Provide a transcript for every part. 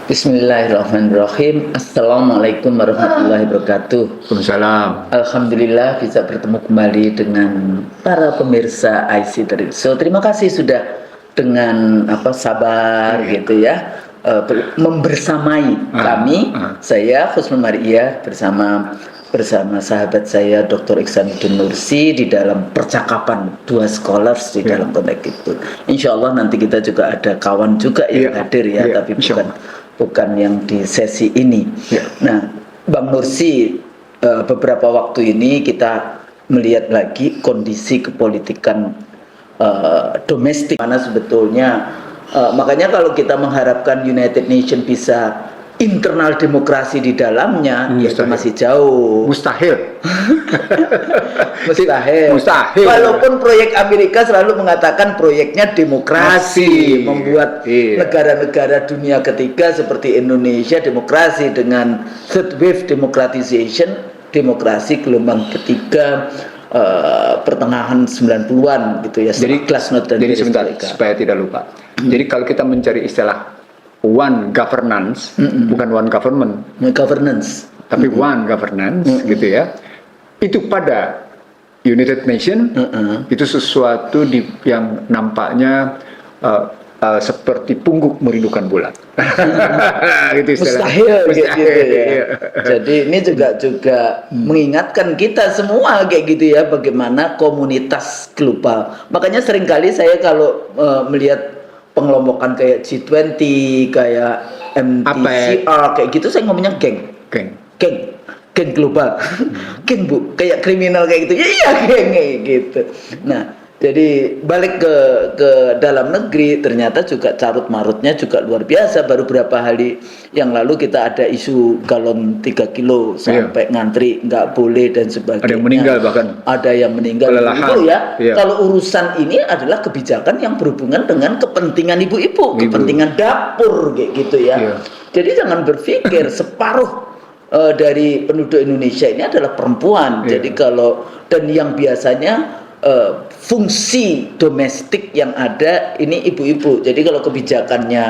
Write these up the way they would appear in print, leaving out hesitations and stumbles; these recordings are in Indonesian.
Bismillahirrahmanirrahim. Assalamualaikum warahmatullahi wabarakatuh. Waalaikumsalam. Alhamdulillah bisa bertemu kembali dengan para pemirsa IC Trade Show. Terima kasih sudah dengan sabar gitu ya, membersamai kami. Saya Husnul Maria bersama sahabat saya Dr. Iksanuddin Nursi di dalam percakapan dua scholars di dalam konteks itu. Insya Allah nanti kita juga ada kawan juga yang hadir ya, tapi bukan yang di sesi ini. Nah, Bang Nursi, beberapa waktu ini kita melihat lagi kondisi kepolitikan domestik, mana sebetulnya makanya kalau kita mengharapkan United Nations bisa internal demokrasi di dalamnya, itu masih jauh. Mustahil. Mustahil. Walaupun proyek Amerika selalu mengatakan proyeknya demokrasi, membuat negara-negara dunia ketiga seperti Indonesia demokrasi dengan third wave democratization, demokrasi gelombang ketiga pertengahan 90-an gitu ya. Jadi sebentar supaya tidak lupa. Jadi kalau kita mencari istilah one governance, bukan one government, tapi one governance, gitu ya. Itu pada United Nation itu sesuatu yang nampaknya seperti pungguk merindukan bulan. Gitu Mustahil gitu ya. Jadi ini juga mengingatkan kita semua kayak gitu ya, bagaimana komunitas global. Makanya seringkali saya kalau melihat pengelompokan kayak G20, kayak MTCR, kayak gitu saya ngomongnya geng global. Geng Bu, kayak kriminal kayak gitu. Iya geng kayak gitu. Nah, jadi balik ke dalam negeri, ternyata juga carut marutnya juga luar biasa. Baru beberapa hari yang lalu kita ada isu galon 3 kilo sampai ngantri nggak boleh dan sebagainya. Ada yang meninggal bahkan. Ada yang meninggal. Itu ya. Kalau urusan ini adalah kebijakan yang berhubungan dengan kepentingan ibu-ibu, kepentingan dapur kayak gitu ya. Jadi jangan berpikir separuh dari penduduk Indonesia ini adalah perempuan. Jadi dan yang biasanya fungsi domestik yang ada ini ibu-ibu. Jadi kalau kebijakannya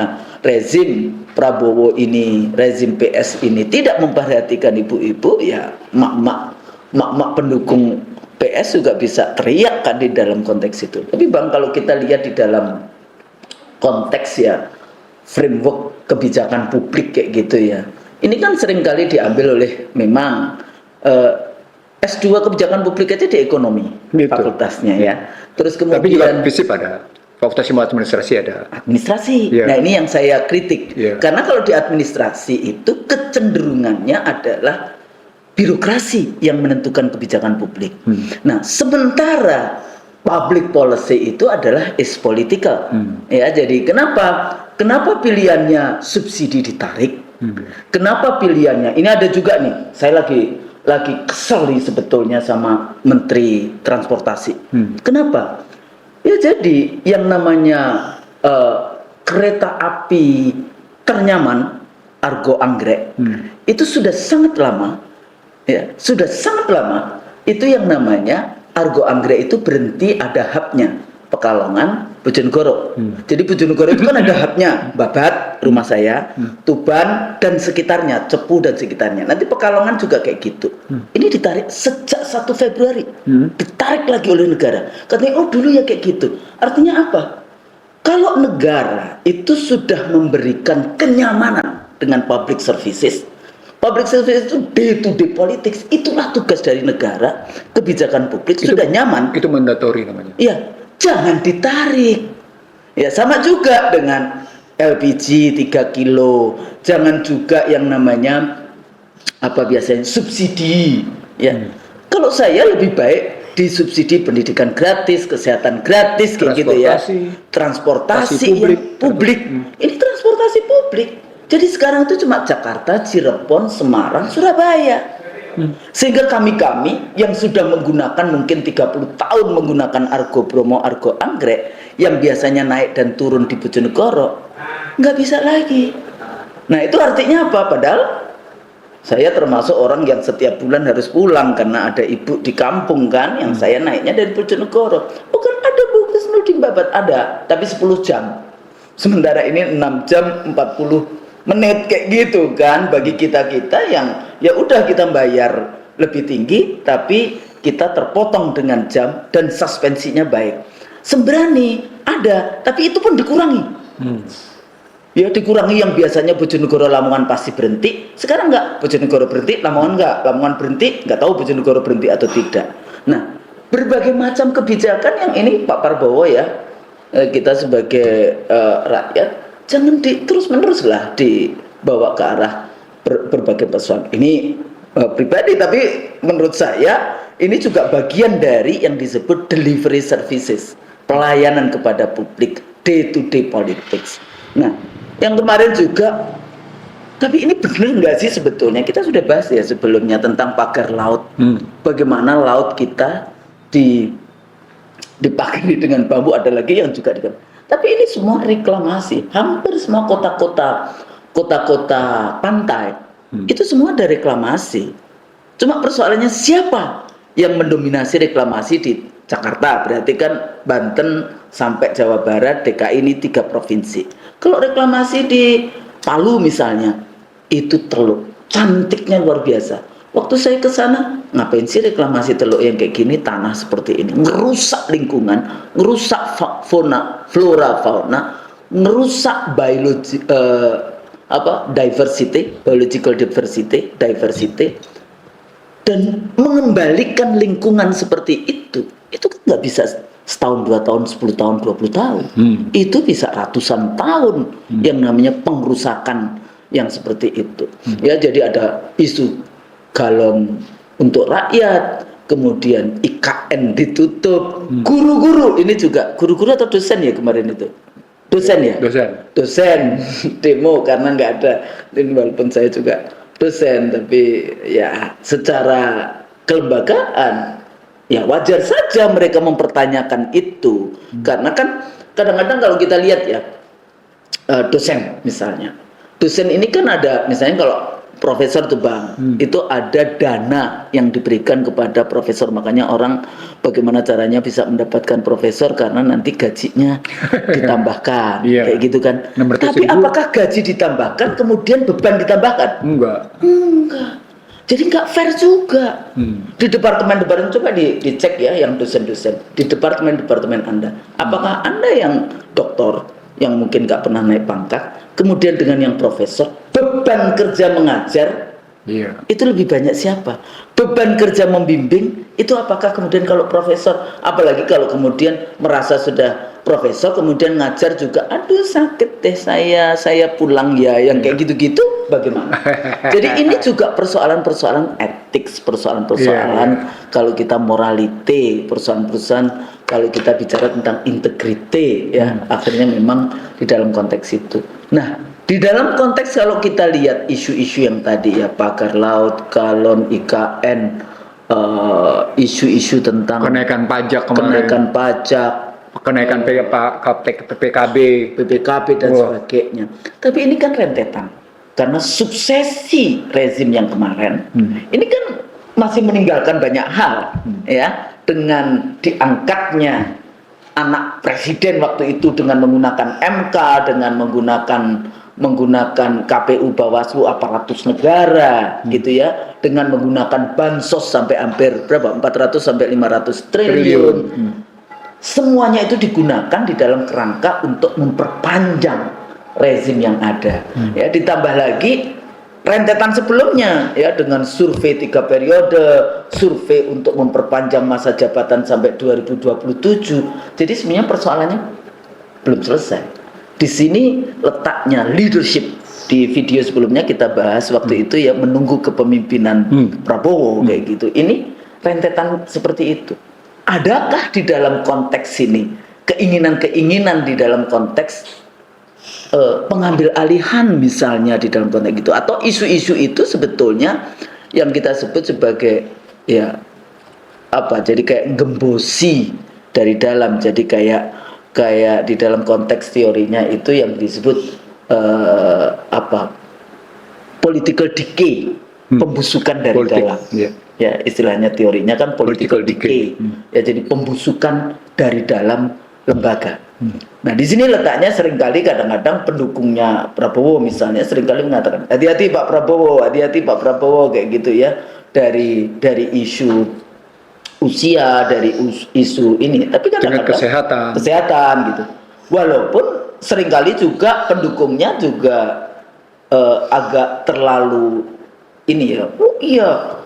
rezim Prabowo ini, rezim PS ini tidak memperhatikan ibu-ibu, ya mak pendukung PS juga bisa teriak kan di dalam konteks itu. Tapi Bang, kalau kita lihat di dalam konteks ya framework kebijakan publik kayak gitu ya, ini kan seringkali diambil oleh memang S2 kebijakan publik aja di ekonomi fakultasnya ya. Terus kemudian tapi juga FISIP ada, fakultas ilmu administrasi ada. Administrasi. Nah, ini yang saya kritik. Karena kalau di administrasi itu kecenderungannya adalah birokrasi yang menentukan kebijakan publik. Nah, sementara public policy itu adalah is political. Ya, jadi kenapa pilihannya subsidi ditarik? Kenapa pilihannya? Ini ada juga nih, saya lagi kesel nih sebetulnya sama Menteri Transportasi. Kenapa? Ya jadi yang namanya kereta api ternyaman Argo Anggrek itu sudah sangat lama, ya sudah sangat lama. Itu yang namanya Argo Anggrek itu berhenti, ada hubnya Pekalongan, Bojonegoro. Jadi Bojonegoro itu kan ada hubnya Babat, rumah saya, Tuban dan sekitarnya, Cepu dan sekitarnya. Nanti Pekalongan juga kayak gitu. Ini ditarik sejak 1 Februari. Ditarik lagi oleh negara. Katanya, oh dulu ya kayak gitu. Artinya apa? Kalau negara itu sudah memberikan kenyamanan dengan public services, public service itu day to day politics, itulah tugas dari negara. Kebijakan publik itu sudah nyaman. Itu mandatori namanya. Iya. Jangan ditarik. Ya sama juga dengan LPG 3 kilo. Jangan juga yang namanya biasanya subsidi. Ya. Kalau saya lebih baik disubsidi pendidikan gratis, kesehatan gratis kayak gitu ya. Transportasi publik. Ini transportasi publik. Jadi sekarang itu cuma Jakarta, Cirebon, Semarang, Surabaya. Sehingga kami yang sudah menggunakan mungkin 30 tahun menggunakan Argo Bromo, Argo Anggrek, yang biasanya naik dan turun di Bojonegoro, nggak bisa lagi. Nah itu artinya apa? Padahal saya termasuk orang yang setiap bulan harus pulang karena ada ibu di kampung kan, yang saya naiknya dari Bojonegoro. Bukan ada Bu Husnuddin Babat, ada, tapi 10 jam. Sementara ini 6 jam 40 menit kayak gitu kan bagi kita-kita yang ya udah kita bayar lebih tinggi tapi kita terpotong dengan jam dan suspensinya baik. Sembrani ada, tapi itu pun dikurangi. Ya dikurangi, yang biasanya Bojonegoro Lamongan pasti berhenti, sekarang enggak, Bojonegoro berhenti, Lamongan enggak, Lamongan berhenti, enggak tahu Bojonegoro berhenti atau tidak. Nah, berbagai macam kebijakan yang ini Pak Prabowo ya, kita sebagai rakyat jangan terus-menerus lah dibawa ke arah berbagai persoalan. Ini pribadi, tapi menurut saya ini juga bagian dari yang disebut delivery services, pelayanan kepada publik, day to day politics. Nah, yang kemarin juga, tapi ini benar nggak sih sebetulnya? Kita sudah bahas ya sebelumnya tentang pagar laut. Bagaimana laut kita dipagari dengan bambu, ada lagi yang juga tapi ini semua reklamasi. Hampir semua kota-kota pantai itu semua ada reklamasi. Cuma persoalannya siapa yang mendominasi reklamasi di Jakarta? Berarti kan Banten sampai Jawa Barat, DKI ini 3 provinsi. Kalau reklamasi di Palu misalnya, itu Teluk, cantiknya luar biasa. Waktu saya ke sana, ngapain sih reklamasi Teluk yang kayak gini, tanah seperti ini, ngerusak lingkungan, ngerusak flora fauna, ngerusak biological diversity, dan mengembalikan lingkungan seperti itu kan nggak bisa setahun, 2 tahun, 10 tahun, 20 tahun. Itu bisa ratusan tahun yang namanya pengrusakan yang seperti itu. Ya, jadi ada isu galon untuk rakyat, kemudian IKN ditutup, guru-guru ini juga, guru-guru atau dosen ya kemarin itu? Dosen ya? Dosen demo karena nggak ada, ini walaupun saya juga dosen, tapi ya secara kelembagaan ya wajar saja mereka mempertanyakan itu. Karena kan kadang-kadang kalau kita lihat ya, dosen misalnya, dosen ini kan ada, misalnya kalau profesor tuh Bang, itu ada dana yang diberikan kepada profesor, makanya orang bagaimana caranya bisa mendapatkan profesor karena nanti gajinya ditambahkan. Kayak gitu kan. Tapi apakah gaji ditambahkan kemudian beban ditambahkan? Enggak. Jadi nggak fair juga. Di departemen-departemen, coba dicek ya yang dosen-dosen di departemen-departemen Anda. Apakah Anda yang doktor yang mungkin nggak pernah naik pangkat, kemudian dengan yang profesor, beban kerja mengajar itu lebih banyak siapa? Beban kerja membimbing itu apakah kemudian kalau profesor, apalagi kalau kemudian merasa sudah profesor kemudian ngajar juga, aduh sakit deh saya pulang ya, yang kayak gitu-gitu bagaimana? Jadi ini juga persoalan-persoalan etik, persoalan-persoalan kalau kita moralite, persoalan-persoalan kalau kita bicara tentang integriti ya, akhirnya memang di dalam konteks itu. Nah, di dalam konteks kalau kita lihat isu-isu yang tadi ya, pagar laut, galon, IKN, isu-isu tentang kenaikan pajak kenaikan PPKB dan sebagainya. Tapi ini kan rentetan. Karena suksesi rezim yang kemarin, ini kan masih meninggalkan banyak hal, ya, dengan diangkatnya anak presiden waktu itu dengan menggunakan MK, dengan menggunakan KPU, Bawaslu, aparatus negara, gitu ya, dengan menggunakan bansos sampai hampir berapa? 400 sampai 500 triliun. Semuanya itu digunakan di dalam kerangka untuk memperpanjang rezim yang ada. Ya, ditambah lagi rentetan sebelumnya ya, dengan survei 3 periode, survei untuk memperpanjang masa jabatan sampai 2027. Jadi sebenarnya persoalannya belum selesai. Di sini letaknya leadership. Di video sebelumnya kita bahas waktu itu ya, menunggu kepemimpinan Prabowo kayak gitu. Ini rentetan seperti itu. Adakah di dalam konteks ini keinginan-keinginan di dalam konteks pengambil alihan misalnya di dalam konteks itu, atau isu-isu itu sebetulnya yang kita sebut sebagai ya apa, jadi kayak gembosi dari dalam, jadi kayak di dalam konteks teorinya itu yang disebut political decay, pembusukan dari dalam. Ya, istilahnya teorinya kan political decay. Ya, jadi pembusukan dari dalam lembaga. Nah, di sini letaknya seringkali kadang-kadang pendukungnya Prabowo misalnya seringkali mengatakan hati-hati Pak Prabowo kayak gitu ya, dari isu usia, dari isu ini, tapi dengan kadang-kadang kesehatan gitu. Walaupun seringkali juga pendukungnya juga agak terlalu ini ya, oh iya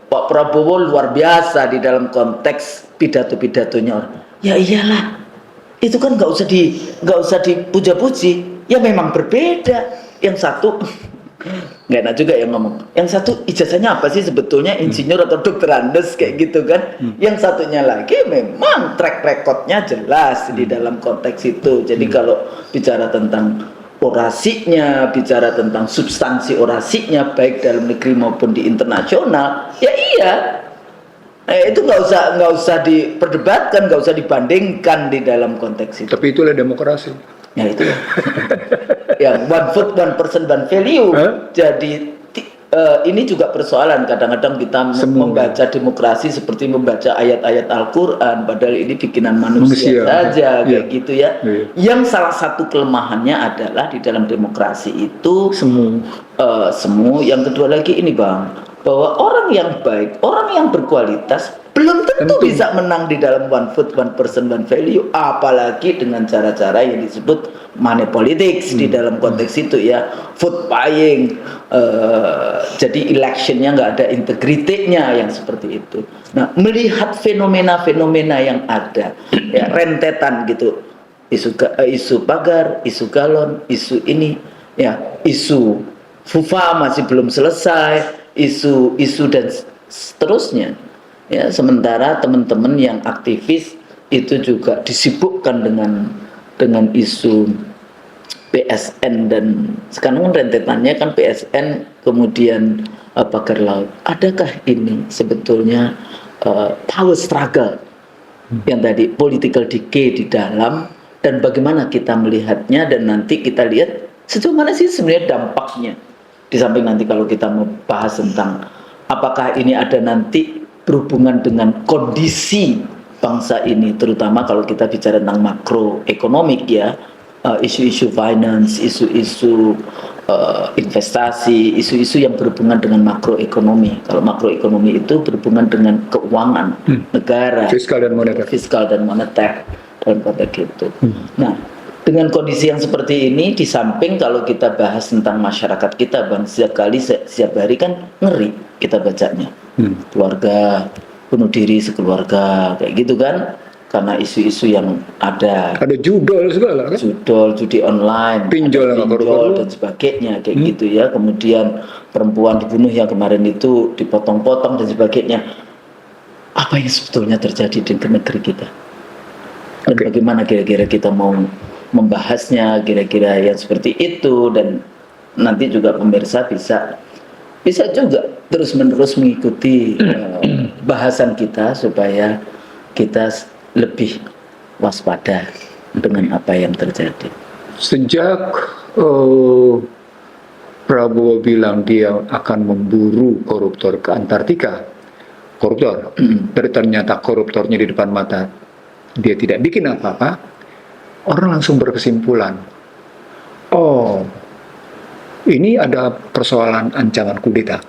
Pak Prabowo luar biasa di dalam konteks pidato-pidatonya. Ya iyalah, itu kan nggak usah dipuja-puji. Ya memang berbeda. Yang satu nggak enak juga yang ngomong. Yang satu ijazahnya apa sih sebetulnya, insinyur atau dokter Andes kayak gitu kan. Yang satunya lagi memang track recordnya jelas di dalam konteks itu. Jadi kalau bicara tentang orasinya, bicara tentang substansi orasinya baik dalam negeri maupun di internasional, ya iya. Itu nggak usah diperdebatkan, nggak usah dibandingkan di dalam konteks itu. Tapi itulah demokrasi. Ya itu yang one vote one person one value. Jadi ini juga persoalan kadang-kadang kita membaca demokrasi seperti membaca ayat-ayat Al-Quran, padahal ini bikinan manusia saja kayak gitu ya. Yang salah satu kelemahannya adalah di dalam demokrasi itu semu. Yang kedua lagi ini Bang, bahwa orang yang baik, orang yang berkualitas belum tentu bisa menang di dalam one vote one person one value, apalagi dengan cara-cara yang disebut money politics di dalam konteks itu ya, vote buying, jadi electionnya nggak ada integritasnya yang seperti itu. Nah, melihat fenomena-fenomena yang ada, ya, rentetan gitu, isu pagar, isu galon, isu ini, ya, isu FUFA masih belum selesai, isu dan seterusnya. Ya, sementara teman-teman yang aktivis itu juga disibukkan dengan isu PSN, dan sekarang rentetannya kan PSN kemudian pagar laut. Adakah ini sebetulnya power struggle yang tadi political decay di dalam, dan bagaimana kita melihatnya, dan nanti kita lihat sejauh mana sih sebenarnya dampaknya, di samping nanti kalau kita mau bahas tentang apakah ini ada nanti berhubungan dengan kondisi bangsa ini, terutama kalau kita bicara tentang makroekonomik ya, isu-isu finance, isu-isu investasi, isu-isu yang berhubungan dengan makroekonomi. Kalau makroekonomi itu berhubungan dengan keuangan negara, fiskal dan moneter dalam konteks itu. Nah, dengan kondisi yang seperti ini, di samping kalau kita bahas tentang masyarakat kita Bang, setiap hari kan ngeri kita bacanya. Keluarga bunuh diri sekeluarga kayak gitu kan, karena isu-isu yang ada judol segala kan, judi online, pinjol dan sebagainya kayak gitu ya. Kemudian perempuan dibunuh yang kemarin itu, dipotong-potong dan sebagainya. Apa yang sebetulnya terjadi di negeri kita, dan bagaimana kira-kira kita mau membahasnya kira-kira yang seperti itu, dan nanti juga pemirsa bisa juga terus-menerus mengikuti bahasan kita supaya kita lebih waspada dengan apa yang terjadi. Sejak Prabowo bilang dia akan memburu koruptor ke Antartika, tapi ternyata koruptornya di depan mata, dia tidak bikin apa-apa, orang langsung berkesimpulan, oh ini ada persoalan ancaman kudeta.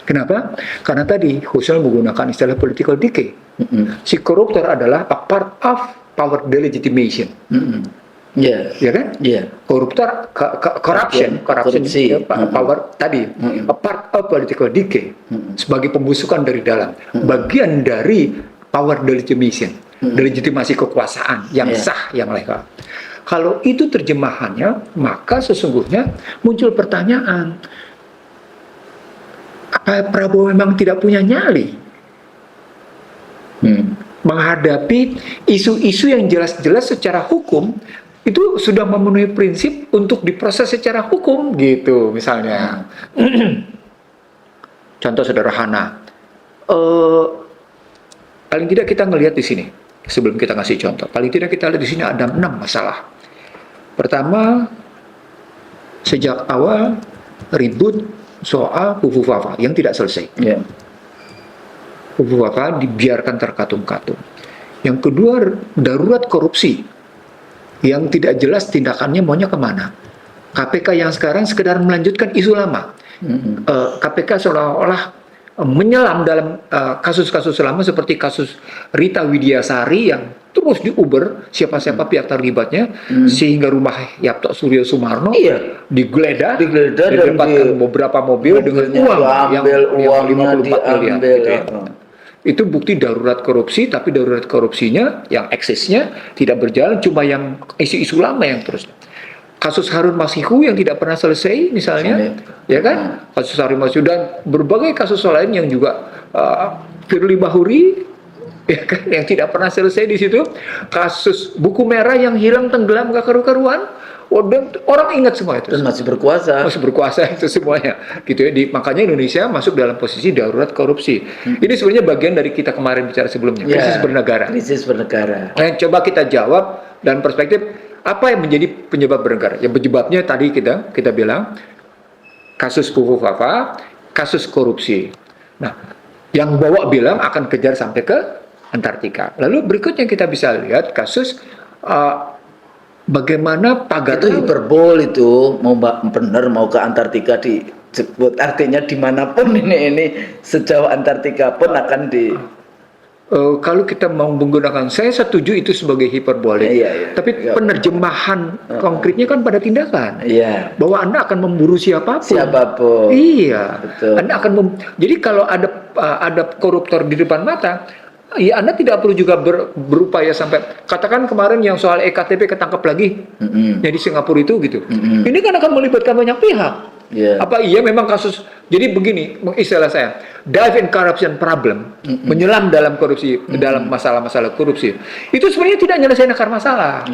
Kenapa? Karena tadi Hussein menggunakan istilah political decay. Si koruptor adalah a part of power delegitimation. Ya kan? Koruptor, corruption, power tadi, a part of political decay, sebagai pembusukan dari dalam, bagian dari power delegitimation, delegitimasi kekuasaan yang sah, yang legal. Kalau itu terjemahannya, maka sesungguhnya muncul pertanyaan, apa Prabowo memang tidak punya nyali menghadapi isu-isu yang jelas-jelas secara hukum itu sudah memenuhi prinsip untuk diproses secara hukum gitu, misalnya. Contoh sederhana, paling tidak kita ngelihat di sini, sebelum kita ngasih contoh, paling tidak kita lihat di sini ada 6 masalah. Pertama, sejak awal ribut soal FUFA yang tidak selesai. FUFA dibiarkan terkatung-katung. Yang kedua, darurat korupsi yang tidak jelas tindakannya maunya kemana. KPK yang sekarang sekedar melanjutkan isu lama. KPK seolah-olah menyelam dalam kasus-kasus lama seperti kasus Rita Widiasari yang terus diuber siapa-siapa pihak terlibatnya, sehingga rumah Yapto Suryo Sumarno digeledah didapatkan beberapa mobil dengan uang yang 54 miliar gitu ya. Itu bukti darurat korupsi, tapi darurat korupsinya yang eksesnya tidak berjalan, cuma yang isu-isu lama yang terus. Kasus Harun Masihu yang tidak pernah selesai misalnya, ya kan? Kasus Harun Masihu dan berbagai kasus lain yang juga Firly Bahuri, ya kan? Yang tidak pernah selesai di situ. Kasus buku merah yang hilang tenggelam gak karu-karuan. Dan orang ingat semua itu. Dan masih berkuasa itu semuanya, gitu ya. Makanya Indonesia masuk dalam posisi darurat korupsi. Ini sebenarnya bagian dari kita kemarin bicara sebelumnya, krisis bernegara. Krisis bernegara. Nah, coba kita jawab dalam perspektif apa yang menjadi penyebab bernegara? Ya penyebabnya tadi kita bilang kasus Fufu Fafa, kasus korupsi. Nah, yang bawa bilang akan kejar sampai ke Antartika. Lalu berikutnya kita bisa lihat kasus bagaimana pagar itu hiperbol itu mau benar mau ke Antartika disebut, artinya dimanapun ini sejauh Antartika pun akan di kalau kita mau menggunakan, saya setuju itu sebagai hiperbolik, tapi penerjemahan konkretnya kan pada tindakan, bahwa Anda akan memburu siapapun. Iya, betul. Anda akan jadi kalau ada koruptor di depan mata, ya Anda tidak perlu juga berupaya sampai, katakan kemarin yang soal EKTP ketangkap lagi, jadi Singapura itu gitu. Ini kan akan melibatkan banyak pihak. Apa iya memang kasus, jadi begini istilah saya, dive in corruption problem, menyelam dalam korupsi, dalam masalah-masalah korupsi, itu sebenarnya tidak menyelesaikan akar masalah.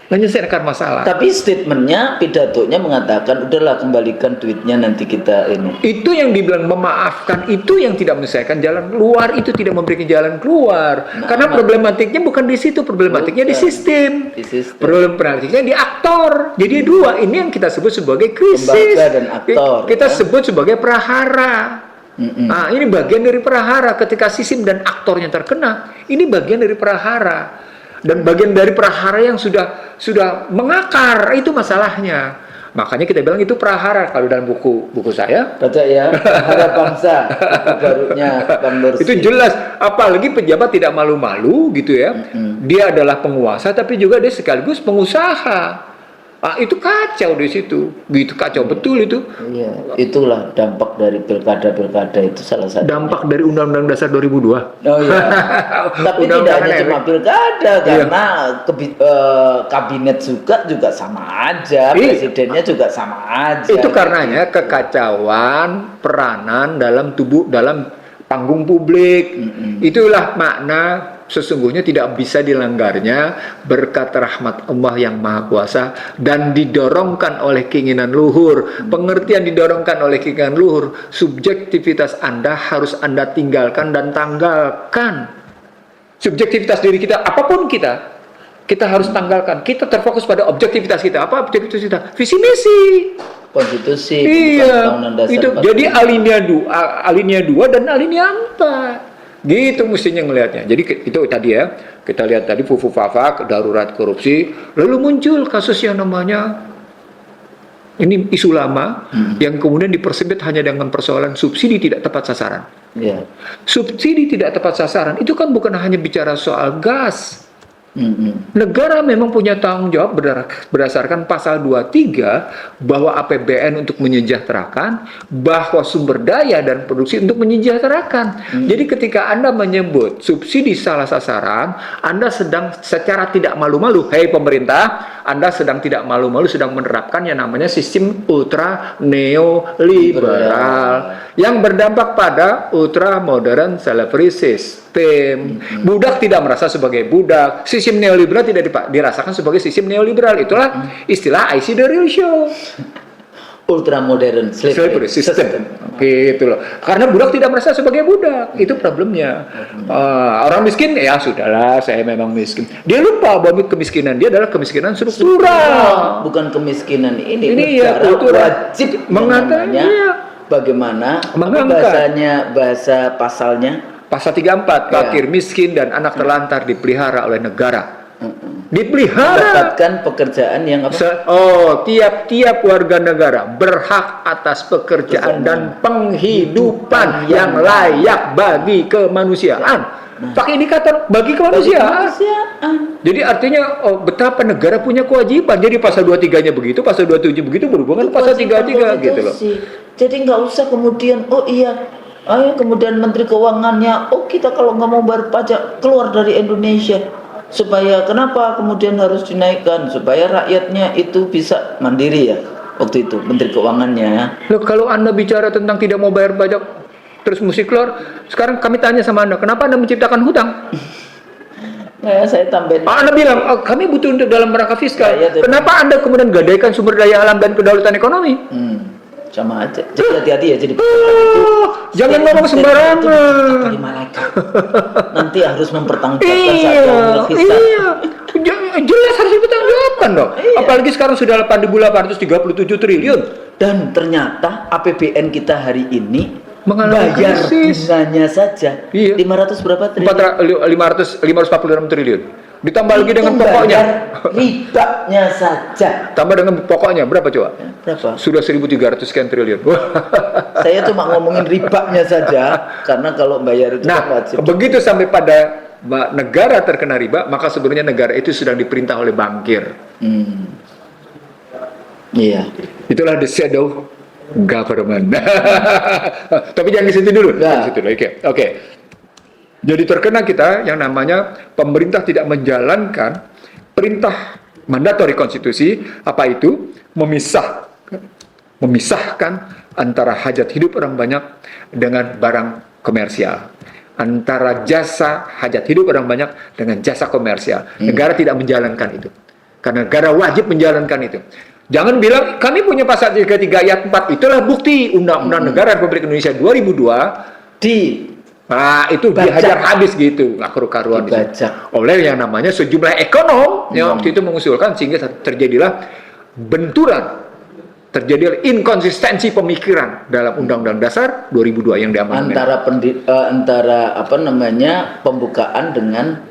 Menyelesaikan masalah. Tapi statementnya, pidatonya mengatakan udahlah kembalikan duitnya nanti kita ini. Itu yang dibilang memaafkan, itu yang tidak menyelesaikan jalan keluar, itu tidak memberikan jalan keluar. Karena problematiknya bukan di situ, problematiknya di sistem. Problematiknya di aktor. Jadi dua, ini yang kita sebut sebagai krisis. Lembaga dan aktor. Kita sebut sebagai prahara. Nah, ini bagian dari prahara. Ketika sistem dan aktornya terkena, ini bagian dari prahara. Dan bagian dari prahara yang sudah mengakar, itu masalahnya. Makanya kita bilang itu prahara. Kalau dalam buku saya baca ya, Prahara Bangsa barunya Bang Nursi. Itu jelas, apalagi pejabat tidak malu-malu gitu ya. Dia adalah penguasa tapi juga dia sekaligus pengusaha. Itu kacau di situ, gitu kacau betul itu. Iya, itulah dampak dari pilkada itu salah satu. Dampak dari Undang-Undang Dasar 2002. Oh iya. Tapi tidak hanya cuma pilkada, karena kabinet juga sama aja, presidennya juga sama aja. Itu karenanya kekacauan peranan dalam panggung publik. Itulah makna sesungguhnya tidak bisa dilanggarnya berkat rahmat Allah yang Maha Kuasa dan didorongkan oleh keinginan luhur. Pengertian didorongkan oleh keinginan luhur, subjektivitas Anda harus Anda tinggalkan dan tanggalkan. Subjektivitas diri kita, apapun kita harus tanggalkan. Kita terfokus pada objektivitas kita. Apa objektivitas kita? Visi misi. Konstitusi. Iya. Itu jadi alinea 2 dan alinea 4. Gitu mestinya ngelihatnya. Jadi itu tadi ya, kita lihat tadi Fufu Fafa, darurat korupsi, lalu muncul kasus yang namanya ini isu lama yang kemudian dipersempit hanya dengan persoalan subsidi tidak tepat sasaran. Subsidi tidak tepat sasaran itu kan bukan hanya bicara soal gas. Negara memang punya tanggung jawab berdasarkan pasal 23 bahwa APBN untuk menyejahterakan, bahwa sumber daya dan produksi untuk menyejahterakan. Jadi ketika Anda menyebut subsidi salah sasaran, Anda sedang secara tidak malu-malu, hei pemerintah, Anda sedang tidak malu-malu sedang menerapkan yang namanya sistem ultra neoliberal yang berdampak pada ultra modern slavery system. Budak tidak merasa sebagai budak. Sistem neoliberal tidak dirasakan sebagai sistem neoliberal. Itulah istilah I see the real show. Ultra modern slavery system. Gitu loh. Karena budak tidak merasa sebagai budak. Itu problemnya. Orang miskin, ya sudahlah, saya memang miskin. Dia lupa bahwa kemiskinan dia adalah kemiskinan struktural. Bukan kemiskinan ini ya wajib mengatakannya. Bagaimana bahasa pasalnya Pasal 34, fakir, miskin, dan anak terlantar dipelihara oleh negara. Dipelihara. Mendapatkan pekerjaan yang apa? Tiap-tiap warga negara berhak atas pekerjaan dan penghidupan yang layak bagi kemanusiaan. Pakai indikator bagi kemanusiaan. Jadi artinya betapa negara punya kewajiban. Jadi pasal 23-nya begitu, pasal 27 begitu berhubungan pasal 33 gitu loh. Jadi nggak usah kemudian kemudian Menteri Keuangannya kita kalau nggak mau bayar pajak keluar dari Indonesia. Supaya kenapa kemudian harus dinaikkan supaya rakyatnya itu bisa mandiri ya. Waktu itu Menteri Keuangannya. Loh, kalau Anda bicara tentang tidak mau bayar pajak terus mesti keluar, sekarang kami tanya sama Anda, kenapa Anda menciptakan hutang? Saya tambahin. Anda bilang kami butuh untuk dalam rangka fiskal. Kenapa Anda kemudian gadaikan sumber daya alam dan kedaulatan ekonomi? Sama aja. Jadi hati-hati ya jadi. Jangan ngomong sembarangan. Nanti harus mempertanggungjawabkan saat Jelas harus dipertanggungjawabkan dong. Apalagi sekarang sudah 8.837 triliun. Dan ternyata APBN kita hari ini mengalami bayar bunganya saja 500 berapa triliun? 546 triliun. Ditambah lagi dengan pokoknya. Ribanya saja. Tambah dengan pokoknya berapa coba? Berapa? Sudah 1.300 sekian triliun. Saya cuma ngomongin ribanya saja karena kalau bayar itu wajib. Begitu sampai pada negara terkena riba, maka sebenarnya negara itu sedang diperintah oleh bankir. Iya. Itulah the shadow government. Tapi jangan di situ dulu. Oke. Jadi terkena kita yang namanya pemerintah tidak menjalankan perintah mandatori konstitusi, apa itu? Memisahkan antara hajat hidup orang banyak dengan barang komersial. Antara jasa hajat hidup orang banyak dengan jasa komersial. Negara tidak menjalankan itu. Karena negara wajib menjalankan itu. Jangan bilang kami punya pasal 33 ayat 4, itulah bukti Undang-Undang Negara Republik Indonesia 2002 itu dihajar habis gitu, karu-karuan oleh yang namanya sejumlah ekonom yang waktu itu mengusulkan, sehingga terjadilah benturan, terjadilah inkonsistensi pemikiran dalam Undang-Undang Dasar 2002 yang diamandemen antara pembukaan dengan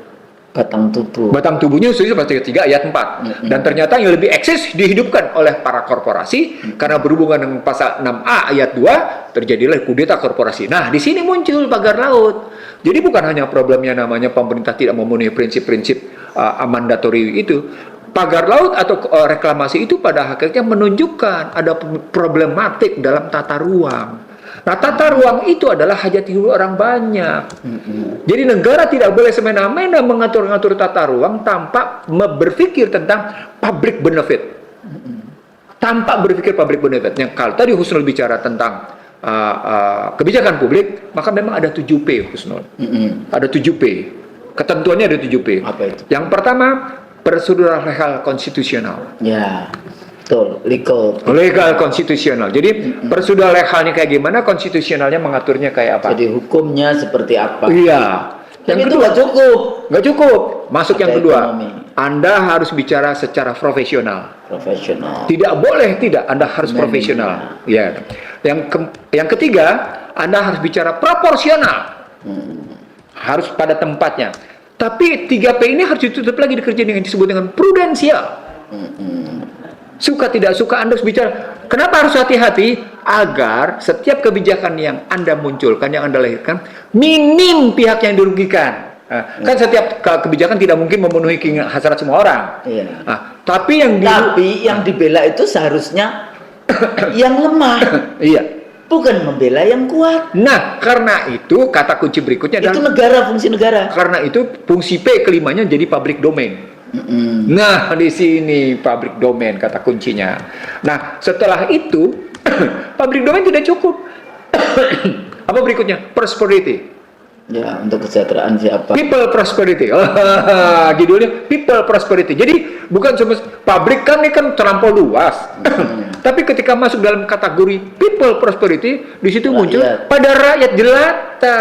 batang tubuh. Batang tubuhnya sesuai pasal 3 ayat 4. Dan ternyata yang lebih eksis dihidupkan oleh para korporasi karena berhubungan dengan pasal 6A ayat 2 terjadilah kudeta korporasi. Nah, di sini muncul pagar laut. Jadi bukan hanya problemnya namanya pemerintah tidak memenuhi prinsip-prinsip mandatori itu. Pagar laut atau reklamasi itu pada hakikatnya menunjukkan ada problematik dalam tata ruang. Nah, tata ruang itu adalah hajat hidup orang banyak. Jadi negara tidak boleh semena-mena mengatur-ngatur tata ruang tanpa berpikir tentang public benefit. Tanpa berpikir public benefit. Yang kalau tadi Husnul bicara tentang kebijakan publik, maka memang ada 7P, Husnul. Ada 7P. Ketentuannya ada 7P. Apa itu? Yang pertama, prosedural legal konstitusional. Ya. Betul, legal konstitusional. Jadi prosedural legalnya kayak gimana, konstitusionalnya mengaturnya kayak apa. Jadi hukumnya seperti apa. Iya. Yang kedua nggak cukup. Masuk yang kedua, Anda harus bicara secara profesional. Tidak boleh tidak, Anda harus profesional. Ya. Yang ketiga, Anda harus bicara proporsional. Harus pada tempatnya. Tapi 3P ini harus ditutup lagi dikerjain dengan disebut dengan prudensial. Suka tidak suka Anda harus bicara. Kenapa harus hati-hati? Agar setiap kebijakan yang Anda munculkan, yang Anda lahirkan, minim pihak yang dirugikan. Kan setiap kebijakan tidak mungkin memenuhi hasrat semua orang. Tapi yang dibela itu seharusnya yang lemah. Bukan membela yang kuat. Nah, karena itu kata kunci berikutnya adalah itu negara, fungsi negara. Karena itu fungsi P kelimanya jadi public domain. Nah, di sini public domain kata kuncinya. Nah, setelah itu public domain tidak cukup. Apa berikutnya? Prosperity. Ya, untuk kesejahteraan siapa? People prosperity. Judulnya People prosperity. Jadi bukan cuma pabrik kan ini kan terlampau luas. Tapi ketika masuk dalam kategori people prosperity, di situ muncul pada rakyat jelata,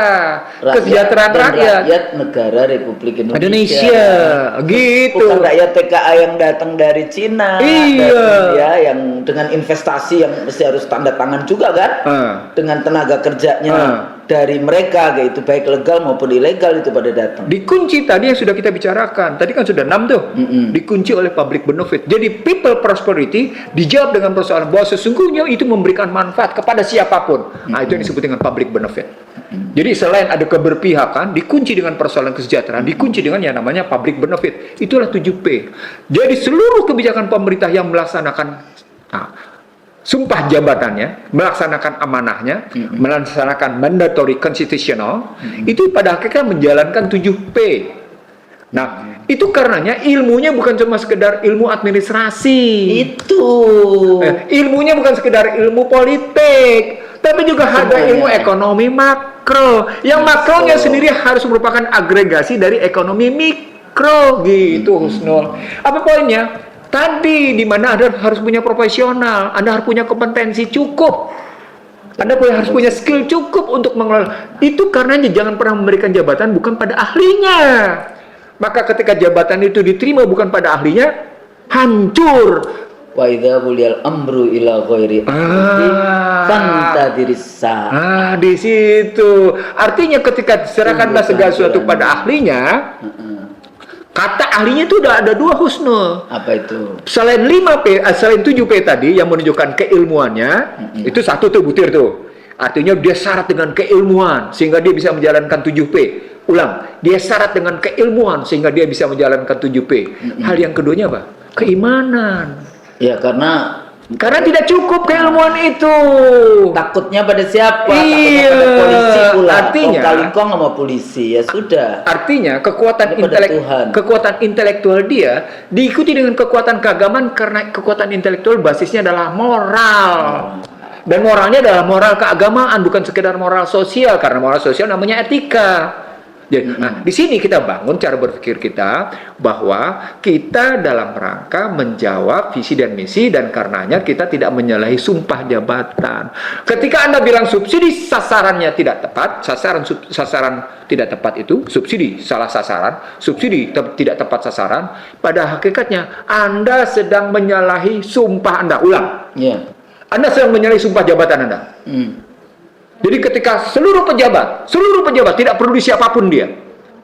kesejahteraan rakyat negara Republik Indonesia. Gitu. Bukan rakyat TKA yang datang dari Cina, yang dengan investasi yang mesti harus tanda tangan juga kan, dengan tenaga kerjanya dari mereka, gitu, baik legal maupun ilegal itu pada datang. Dikunci tadi yang sudah kita bicarakan. Tadi kan sudah 6 tuh. Dikunci oleh public benefit. Jadi people prosperity dijawab dengan persoalan bahwa sesungguhnya itu memberikan manfaat kepada siapapun. Nah, itu yang disebut dengan public benefit. Jadi selain ada keberpihakan, dikunci dengan persoalan kesejahteraan, dikunci dengan yang namanya public benefit. Itulah 7P. Jadi seluruh kebijakan pemerintah yang melaksanakan sumpah jabatannya, melaksanakan amanahnya, melaksanakan mandatory constitutional, itu pada akhirnya menjalankan 7P. Nah, itu karenanya ilmunya bukan cuma sekedar ilmu administrasi. Itu. Ilmunya bukan sekedar ilmu politik, tapi juga ada ilmu ekonomi makro. Yang makronya sendiri harus merupakan agregasi dari ekonomi mikro, gitu, Husnul. Apa poinnya? Tadi di mana Anda harus punya profesional, Anda harus punya kompetensi cukup, Anda harus punya skill cukup untuk mengelola. Itu karenanya jangan pernah memberikan jabatan bukan pada ahlinya. Maka ketika jabatan itu diterima bukan pada ahlinya, hancur. Wa idza buliyal amru ila ghairi fantadirisa. Di situ. Artinya ketika diserahkanlah segala sesuatu pada ahlinya, kata ahlinya itu udah ada 2, Husnul. Apa itu? Selain 5P, selain 7P tadi yang menunjukkan keilmuannya, itu satu tuh butir tuh. Artinya dia syarat dengan keilmuan sehingga dia bisa menjalankan 7P. Ulang, dia syarat dengan keilmuan sehingga dia bisa menjalankan 7P. Hal yang keduanya apa? Keimanan. Ya, karena tidak cukup keilmuan itu. Takutnya pada siapa? Iya, takutnya pada polisi pula. artinya kong sama polisi, ya sudah. Artinya kekuatan intelektual dia diikuti dengan kekuatan keagamaan karena kekuatan intelektual basisnya adalah moral. Dan moralnya adalah moral keagamaan, bukan sekedar moral sosial, karena moral sosial namanya etika. Jadi, di sini kita bangun cara berpikir kita bahwa kita dalam rangka menjawab visi dan misi, dan karenanya kita tidak menyalahi sumpah jabatan. Ketika Anda bilang subsidi sasarannya tidak tepat, sasaran tidak tepat itu subsidi salah sasaran, subsidi tidak tepat sasaran, pada hakikatnya Anda sedang menyalahi sumpah Anda. Ulang. Yeah. Anda sedang menyalahi sumpah jabatan Anda. Jadi ketika seluruh pejabat tidak peduli siapapun dia.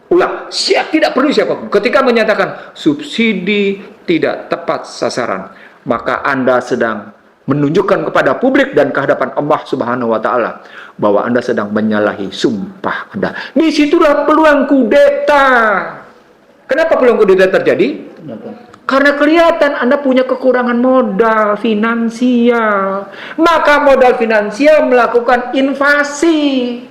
Ulang, tidak peduli siapapun. Ketika menyatakan subsidi tidak tepat sasaran, maka Anda sedang menunjukkan kepada publik dan kehadapan Allah Subhanahu wa taala bahwa Anda sedang menyalahi sumpah Anda. Disitulah peluang kudeta. Kenapa peluang kudeta terjadi? Kenapa? Karena kelihatan Anda punya kekurangan modal finansial. Maka modal finansial melakukan invasi.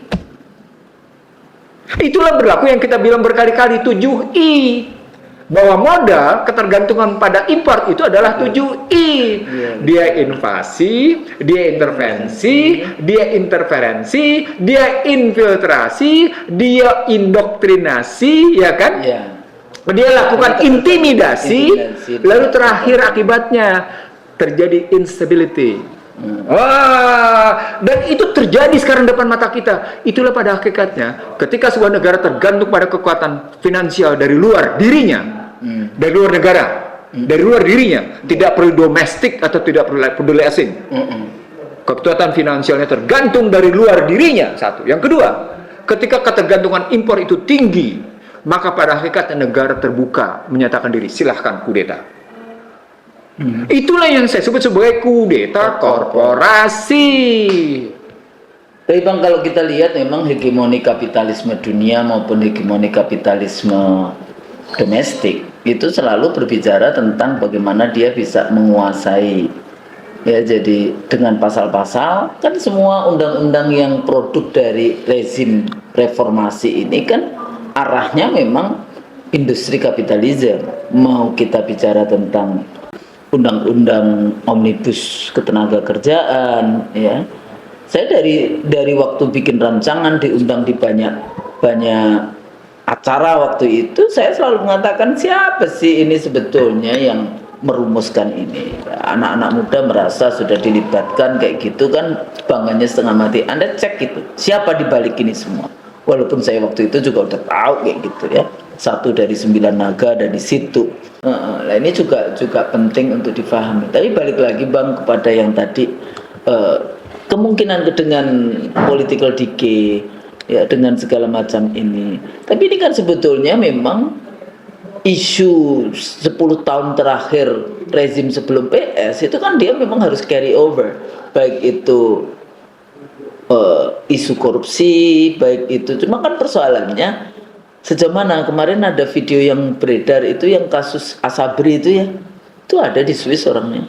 Itulah berlaku yang kita bilang berkali-kali 7I. Bahwa modal ketergantungan pada impor itu adalah 7I. Dia invasi, dia intervensi, dia interferensi, dia infiltrasi, dia indoktrinasi, ya kan? Yeah. Dia lakukan intimidasi, lalu terakhir akibatnya terjadi instability. Dan itu terjadi sekarang depan mata kita. Itulah pada hakikatnya ketika sebuah negara tergantung pada kekuatan finansial dari luar dirinya, dari luar negara, dari luar dirinya, tidak perlu domestik atau tidak perlu peduli asing. Kekuatan finansialnya tergantung dari luar dirinya, satu. Yang kedua, ketika ketergantungan impor itu tinggi, maka pada hakikatnya negara terbuka menyatakan diri, silahkan kudeta. Itulah yang saya sebut sebagai kudeta korporasi. Tapi Bang, kalau kita lihat memang hegemoni kapitalisme dunia maupun hegemoni kapitalisme domestik itu selalu berbicara tentang bagaimana dia bisa menguasai. Ya, jadi dengan pasal-pasal, kan semua undang-undang yang produk dari rezim reformasi ini kan arahnya memang industri kapitalisme. Mau kita bicara tentang undang-undang omnibus ketenaga kerjaan, ya. Saya dari waktu bikin rancangan diundang di banyak acara waktu itu, saya selalu mengatakan siapa sih ini sebetulnya yang merumuskan ini. Anak-anak muda merasa sudah dilibatkan kayak gitu kan, bangganya setengah mati. Anda cek itu, siapa di balik ini semua. Walaupun saya waktu itu juga udah tahu kayak gitu ya, 1 dari 9 naga ada di situ. Nah, ini juga penting untuk difahami. Tapi balik lagi Bang kepada yang tadi, kemungkinan dengan political decay ya dengan segala macam ini. Tapi ini kan sebetulnya memang isu 10 tahun terakhir rezim sebelum PS itu kan dia memang harus carry over, baik itu isu korupsi, baik itu, cuma kan persoalannya sejauh mana. Kemarin ada video yang beredar itu yang kasus Asabri itu ada di Swiss orangnya,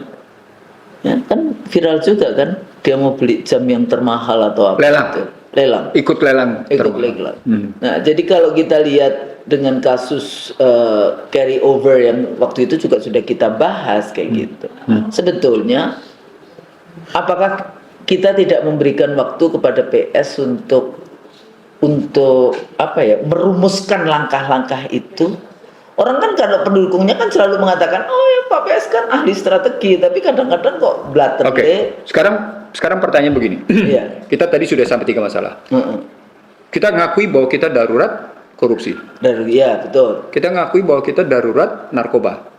ya kan viral juga kan, dia mau beli jam yang termahal atau apa, lelang, ikut lelang. Nah, jadi kalau kita lihat dengan kasus carry over yang waktu itu juga sudah kita bahas kayak gitu, sebetulnya apakah kita tidak memberikan waktu kepada PS untuk apa ya, merumuskan langkah-langkah itu? Orang kan kalau pendukungnya kan selalu mengatakan, oh ya Pak PS kan ahli strategi, tapi kadang-kadang kok blatter. Oke. Sekarang pertanyaan begini. Iya. Kita tadi sudah sampai 3 masalah. Kita ngakui bahwa kita darurat korupsi. Ya, betul. Kita ngakui bahwa kita darurat narkoba.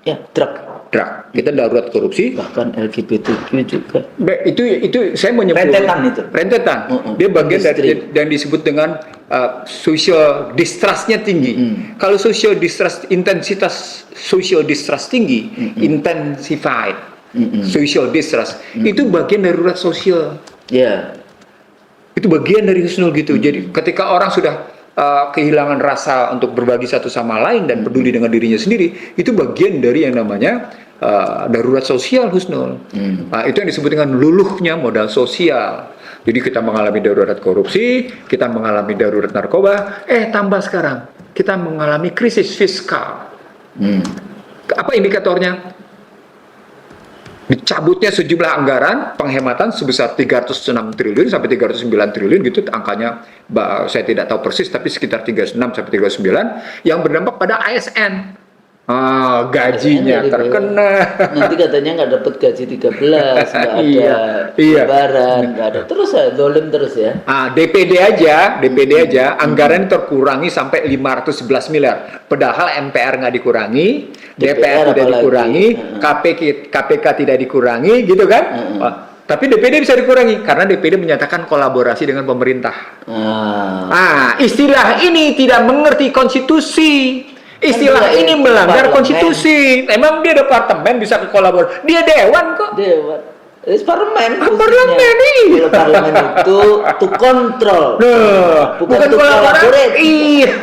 Ya, drug. Kita darurat korupsi. Bahkan LGBTQ juga. Itu saya menyebut rentetan. Dia bagian dari yang disebut dengan social distrustnya tinggi. Kalau social distrust, intensitas social distrust tinggi, intensified social distrust, itu bagian darurat sosial. Ya. Itu bagian dari Husnul gitu. Jadi ketika orang sudah kehilangan rasa untuk berbagi satu sama lain dan peduli dengan dirinya sendiri, itu bagian dari yang namanya darurat sosial, Husnul. Nah, itu yang disebut dengan luluhnya modal sosial. Jadi kita mengalami darurat korupsi, kita mengalami darurat narkoba, tambah sekarang kita mengalami krisis fiskal. Apa indikatornya? Dicabutnya sejumlah anggaran penghematan sebesar 306 triliun sampai 309 triliun gitu, angkanya saya tidak tahu persis, tapi sekitar 36 sampai 39 yang berdampak pada ASN. Gajinya terkena. Nanti katanya nggak dapat gaji 13, nggak ada lebaran, nggak ada, terus dolim terus ya. DPD aja anggaran terkurangi sampai 511 miliar. Padahal MPR nggak dikurangi, DPR tidak dikurangi, KPK tidak dikurangi, gitu kan? Tapi DPD bisa dikurangi karena DPD menyatakan kolaborasi dengan pemerintah. Istilah ini tidak mengerti konstitusi. Istilah ini melanggar konstitusi. Emang dia departemen bisa kolaborasi? Dia dewan kok. Dewan. Parlemen. Parlemen ini. Kalau parlemen itu to control. Bukan to collaborate. Iya.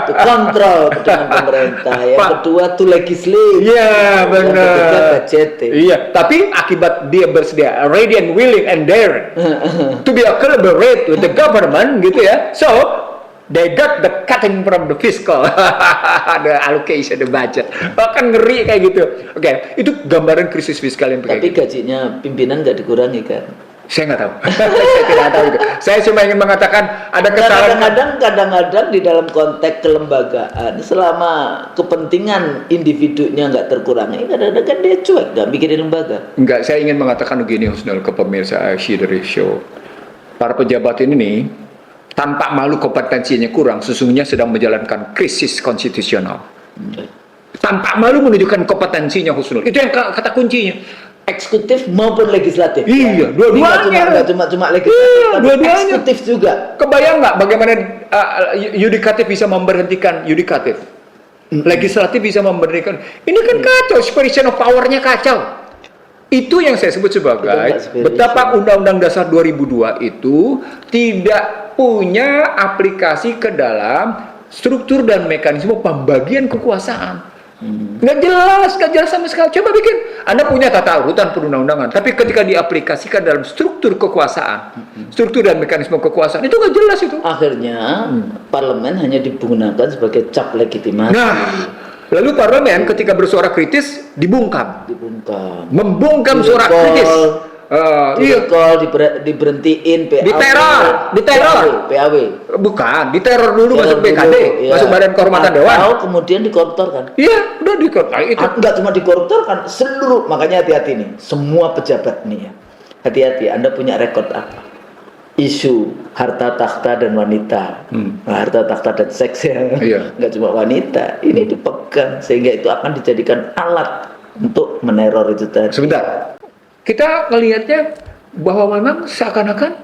To control dengan pemerintah. Yang kedua to legislate. Iya, benar. Yang ketiga budget. Iya, tapi akibat dia bersedia ready and willing and dare to be a collaborate with the government gitu ya. So they got the cutting from the fiscal, the allocation, the budget. Kan ngeri kayak gitu. Oke, itu gambaran krisis fiskal yang Tapi gajinya pimpinan nggak dikurangi kan? Saya nggak tahu. Saya tidak tahu itu. Saya cuma ingin mengatakan ada kesalahan. Kadang-kadang di dalam konteks kelembagaan, selama kepentingan individunya nggak terkurangi, kadang-kadang kan dia cuek, nggak mikirin lembaga. Enggak, saya ingin mengatakan begini, Husnul, ke pemirsa Shidri Show. Para pejabat ini nih, tanpa malu kompetensinya kurang, sesungguhnya sedang menjalankan krisis konstitusional. Tanpa malu menunjukkan kompetensinya, Husnul. Itu yang kata kuncinya. Eksekutif maupun legislatif. Iya, dua-duanya. Nggak cuma legislatif, tapi eksekutif juga. Kebayang nggak bagaimana yudikatif bisa memberhentikan yudikatif? Legislatif bisa memberhentikan. Ini kan kacau, separation of power-nya kacau. Itu yang saya sebut sebagai betapa Undang-Undang Dasar 2002 itu tidak punya aplikasi ke dalam struktur dan mekanisme pembagian kekuasaan. Nggak jelas sama sekali. Coba bikin, Anda punya tata urutan perundang-undangan, tapi ketika diaplikasikan dalam struktur kekuasaan, struktur dan mekanisme kekuasaan, itu nggak jelas itu. Akhirnya, parlemen hanya digunakan sebagai cap legitimasi. Lalu parlemen ketika bersuara kritis dibungkam. Membungkam suara kritis. Diberhentiin, diteror. PAW. Bukan, diteror dulu masuk BKD, masuk Badan Kehormatan Dewan. Atau kemudian dikoruptorkan. Iya, udah dikoruptor itu. Enggak cuma dikoruptorkan, seluruh, makanya hati-hati nih, semua pejabat nih ya. Hati-hati, Anda punya rekod apa? Isu harta takhta dan wanita, harta takhta dan seks ya, nggak cuma wanita, ini dipegang sehingga itu akan dijadikan alat untuk meneror itu tadi. Sebentar, kita melihatnya bahwa memang seakan-akan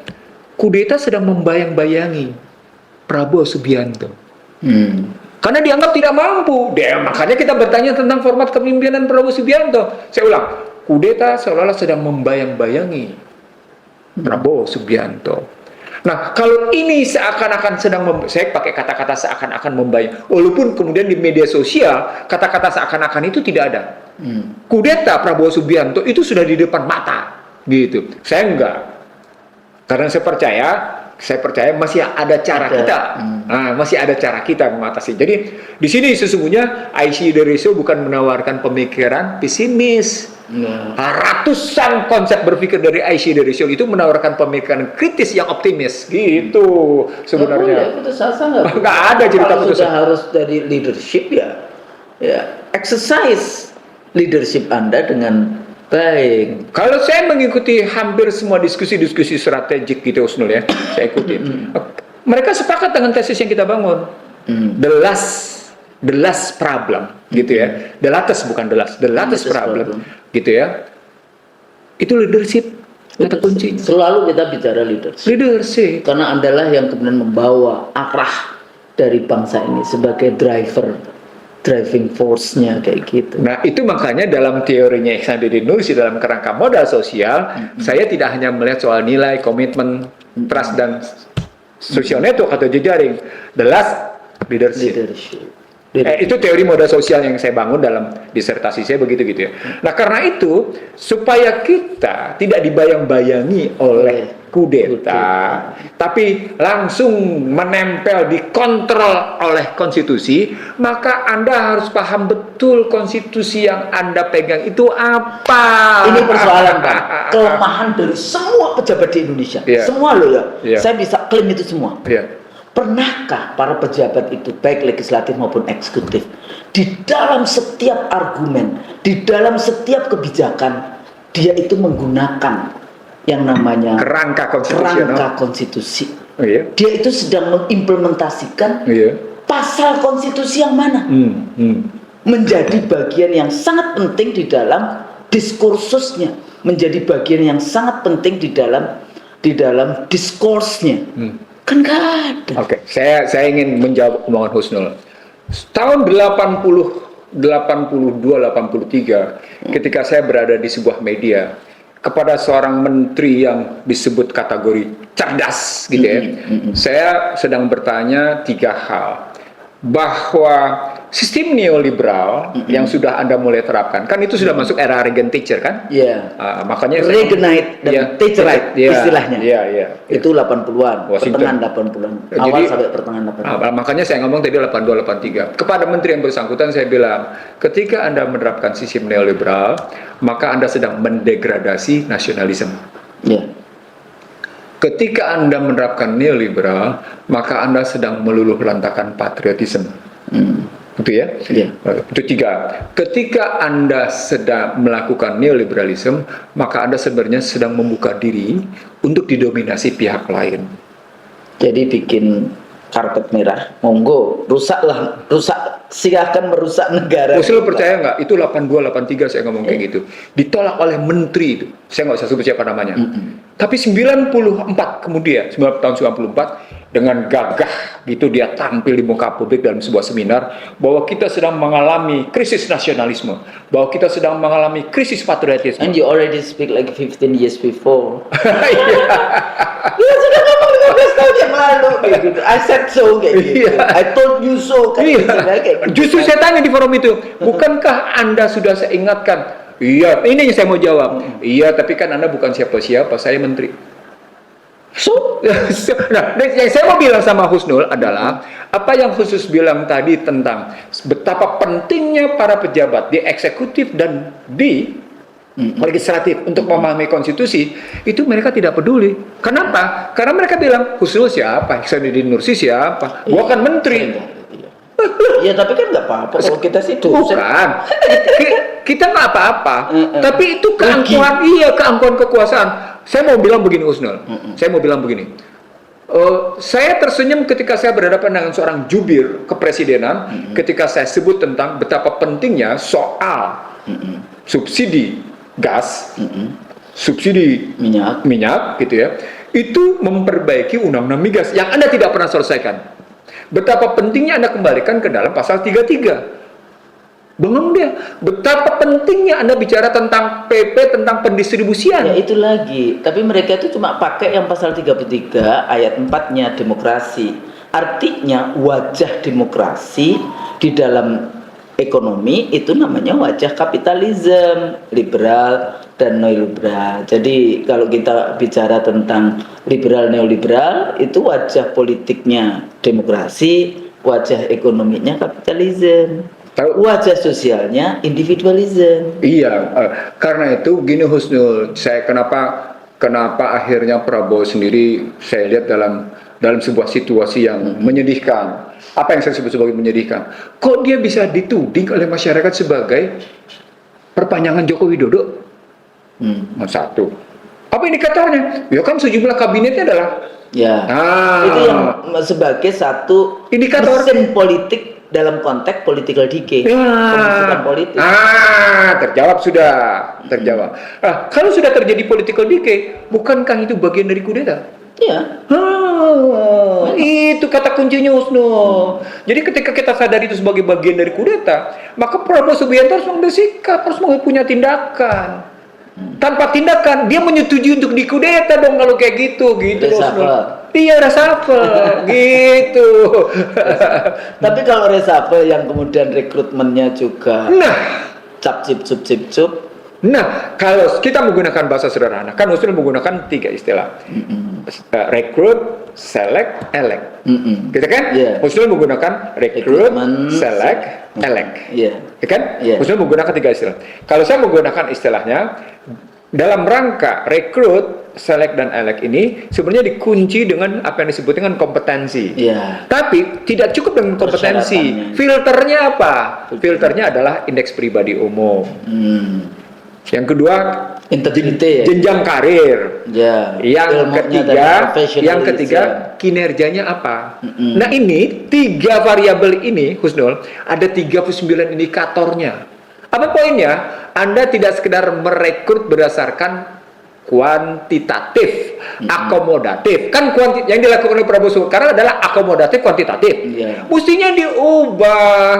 kudeta sedang membayang-bayangi Prabowo Subianto. Karena dianggap tidak mampu. Makanya kita bertanya tentang format kepemimpinan Prabowo Subianto. Saya ulang, kudeta seolah-olah sedang membayang-bayangi Prabowo Subianto. Nah, kalau ini seakan-akan saya pakai kata-kata seakan-akan membayang, walaupun kemudian di media sosial kata-kata seakan-akan itu tidak ada. Kudeta Prabowo Subianto itu sudah di depan mata, gitu. Saya enggak, karena saya percaya masih ada cara kita. Masih ada cara kita mengatasi. Jadi di sini sesungguhnya IC Derisio bukan menawarkan pemikiran pesimis. Ratusan konsep berpikir dari IC Derisio itu menawarkan pemikiran kritis yang optimis. Gitu sebenarnya. Nggak ada cerita putus asa. Sudah harus dari leadership ya exercise leadership Anda dengan baik. Kalau saya mengikuti hampir semua diskusi-diskusi strategik gitu, Husnul ya, saya ikuti. Mereka sepakat dengan tesis yang kita bangun. The last problem, gitu ya. The latest problem, gitu ya. Itu leadership, kata kunci. Selalu kita bicara leadership. Leadership. Karena Andalah yang kemudian membawa arah dari bangsa ini sebagai driving force-nya kayak gitu. Nah, itu makanya dalam teorinya Ihsanuddin Nursi dalam kerangka modal sosial, saya tidak hanya melihat soal nilai, komitmen, trust dan social network atau jejaring. The last leadership. Itu teori modal sosial yang saya bangun dalam disertasi saya begitu gitu ya. Nah, karena itu supaya kita tidak dibayang-bayangi oleh kudeta, tapi langsung menempel dikontrol oleh konstitusi, maka Anda harus paham betul konstitusi yang Anda pegang itu apa. Ini persoalan Pak, kelemahan dari semua pejabat di Indonesia. Semua loh ya. Saya bisa klaim itu semua. Pernahkah para pejabat itu, baik legislatif maupun eksekutif, di dalam setiap argumen, di dalam setiap kebijakan, dia itu menggunakan yang namanya kerangka konstitusi. Dia itu sedang mengimplementasikan pasal konstitusi yang mana? Menjadi bagian yang sangat penting di dalam diskursusnya, menjadi bagian yang sangat penting di dalam diskursnya. Kan nggak ada. Oke, saya ingin menjawab omongan Husnul. Tahun 82-83, ketika saya berada di sebuah media, kepada seorang menteri yang disebut kategori cerdas, gitu ya, saya sedang bertanya 3 hal. Bahwa sistem neoliberal yang sudah Anda mulai terapkan, kan itu sudah masuk era Reagan Thatcher kan? Makanya Reaganite dan Thatcherite istilahnya. Itu 80-an, pertengahan 80-an, awal sampai pertengahan 80-an. Makanya saya ngomong tadi 82-83. Kepada menteri yang bersangkutan saya bilang, ketika Anda menerapkan sistem neoliberal, maka Anda sedang mendegradasi nasionalisme. Ketika Anda menerapkan neoliberal, maka Anda sedang meluluh lantakan patriotisme. Itu ya? Itu 3. Ketika Anda sedang melakukan neoliberalisme, maka Anda sebenarnya sedang membuka diri untuk didominasi pihak lain. Jadi bikin karpet merah, monggo, silakan merusak negara. Usul percaya nggak? Itu 82-83 saya ngomong kayak gitu. Ditolak oleh menteri itu. Saya nggak usah sebut siapa namanya. Tapi 94 kemudian, tahun 94, dengan gagah gitu dia tampil di muka publik dalam sebuah seminar bahwa kita sedang mengalami krisis nasionalisme, bahwa kita sedang mengalami krisis patriotisme. And you already speak like 15 years before. Ya sudah ngomong 15 tahun yang lalu gitu. I said so kayak gitu. I told you so kayak gitu. Justru saya tanya di forum itu, bukankah Anda sudah saya ingatkan? Iya, ini yang saya mau jawab. Iya, tapi kan Anda bukan siapa-siapa, saya menteri. Nah, yang saya mau bilang sama Husnul adalah apa yang khusus bilang tadi tentang betapa pentingnya para pejabat di eksekutif dan di legislatif untuk memahami konstitusi, itu mereka tidak peduli. Kenapa? Karena mereka bilang Husnul siapa, Ihsanuddin Nursi siapa, gua kan menteri. Ya tapi kan nggak apa-apa kalau kita sih bukan kita nggak apa-apa, tapi itu keangkuhan kekuasaan. Saya mau bilang begini Husnul, saya tersenyum ketika saya berhadapan dengan seorang jubir kepresidenan, ketika saya sebut tentang betapa pentingnya soal subsidi gas, subsidi minyak gitu ya. itu memperbaiki undang-undang migas yang Anda tidak pernah selesaikan. Betapa pentingnya Anda kembalikan ke dalam pasal 33. Bengong dia. Betapa pentingnya Anda bicara tentang PP, tentang pendistribusian. Ya itu lagi. Tapi mereka itu cuma pakai yang pasal 33 ayat 4-nya demokrasi. Artinya wajah demokrasi di dalam ekonomi itu namanya wajah kapitalisme, liberal dan neoliberal. Jadi kalau kita bicara tentang liberal neoliberal itu wajah politiknya demokrasi, wajah ekonominya kapitalisme. Wajah sosialnya individualisme. Iya, karena itu gini Husnul, saya kenapa akhirnya Prabowo sendiri saya lihat dalam sebuah situasi yang menyedihkan. Apa yang saya sebut sebagai menyedihkan? Kok dia bisa dituding oleh masyarakat sebagai perpanjangan Joko Widodo? Satu. Apa indikatornya? Ya kan sejumlah kabinetnya adalah itu yang sebagai satu indikator mesin politik dalam konteks political decay, pembentukan politik. Terjawab sudah, terjawab. Kalau sudah terjadi political decay, bukankah itu bagian dari kudeta? Iya. Itu kata kuncinya Husnul. Jadi ketika kita sadar itu sebagai bagian dari kudeta, maka Prabowo Subianto harus mengambil sikap, harus punya tindakan. Tanpa tindakan, dia menyetujui untuk dikudeta dong kalau kayak gitu Husnul. Iya, reshuffle gitu. Tapi kalau reshuffle yang kemudian rekrutmennya juga cap cip cup. Nah, kalau kita menggunakan bahasa sederhana, kan Husnul menggunakan 3 istilah. Rekrut, select, elect. Gitu kan? Husnul menggunakan rekrut, select, elect. Ya kan? Husnul menggunakan 3 istilah. Kalau saya menggunakan istilahnya dalam rangka rekrut, select dan elect ini sebenarnya dikunci dengan apa yang disebut dengan kompetensi. Tapi tidak cukup dengan kompetensi. Filternya apa? Filternya adalah indeks pribadi umum. Yang kedua, integritas, jenjang karir. Yang ketiga, kinerjanya apa? Nah, ini 3 variabel ini, Husnul, ada 39 indikatornya. Apa poinnya? Anda tidak sekedar merekrut berdasarkan kuantitatif, akomodatif. Kan yang dilakukan oleh Prabowo Subianto adalah akomodatif, kuantitatif. Mestinya diubah.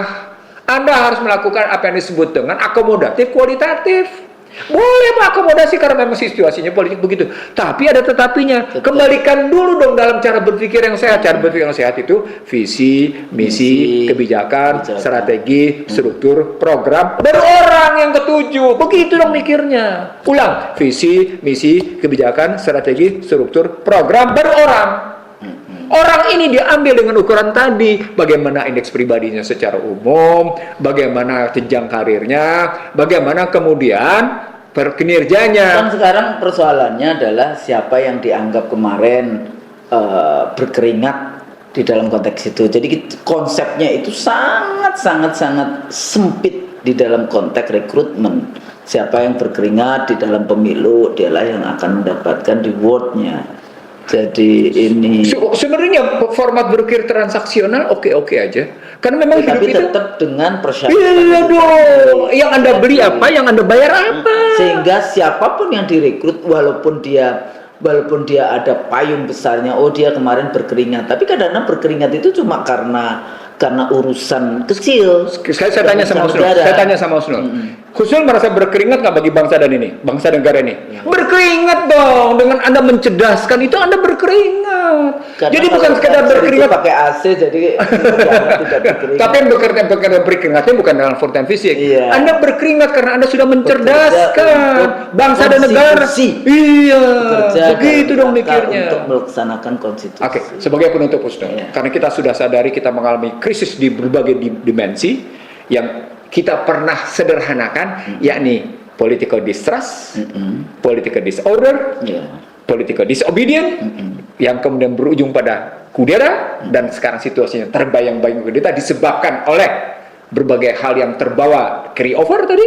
Anda harus melakukan apa yang disebut dengan akomodatif, kualitatif. Boleh mengakomodasi karena memang situasinya politik begitu. Tapi ada tetapinya. Kembalikan dulu dong dalam cara berpikir yang sehat. Cara berpikir yang sehat itu visi, misi, kebijakan, strategi, struktur, program, baru orang yang ketujuh. Begitu dong mikirnya. Ulang. Visi, misi, kebijakan, strategi, struktur, program, baru orang. Orang ini diambil dengan ukuran tadi, bagaimana indeks pribadinya secara umum, bagaimana jenjang karirnya, bagaimana kemudian kinerjanya. Kan sekarang persoalannya adalah siapa yang dianggap kemarin berkeringat di dalam konteks itu. Jadi konsepnya itu sangat sempit di dalam konteks rekrutmen. Siapa yang berkeringat di dalam pemilu, dialah yang akan mendapatkan reward-nya. Jadi ini sebenarnya format berpikir transaksional oke aja, karena memang tapi hidup tetap itu dengan persyaratan. Iya dong, yang Anda beli apa, yang Anda bayar apa. Sehingga siapapun yang direkrut, walaupun dia ada payung besarnya, dia kemarin berkeringat, tapi kadang-kadang berkeringat itu cuma karena urusan kecil. Saya tanya sama Husnul. Husnul merasa berkeringat nggak bagi bangsa dan negara ini? Berkeringat dong. Dengan Anda mencerdaskan itu Anda berkeringat. Karena jadi bukan sekedar berkeringat pakai AC, jadi tidak berkeringat. Tapi yang berkeringatnya bukan dalam full time fisik. Anda berkeringat karena Anda sudah mencerdaskan bangsa dan negara. Begitu dong mikirnya. Untuk melaksanakan konstitusi. Oke, sebagai penutup Husnul, karena kita sudah sadari kita mengalami krisis di berbagai dimensi yang kita pernah sederhanakan, yakni political distrust, political disorder, political disobedience, yang kemudian berujung pada kudeta, dan sekarang situasinya terbayang-bayang kudeta disebabkan oleh berbagai hal yang terbawa carry over tadi,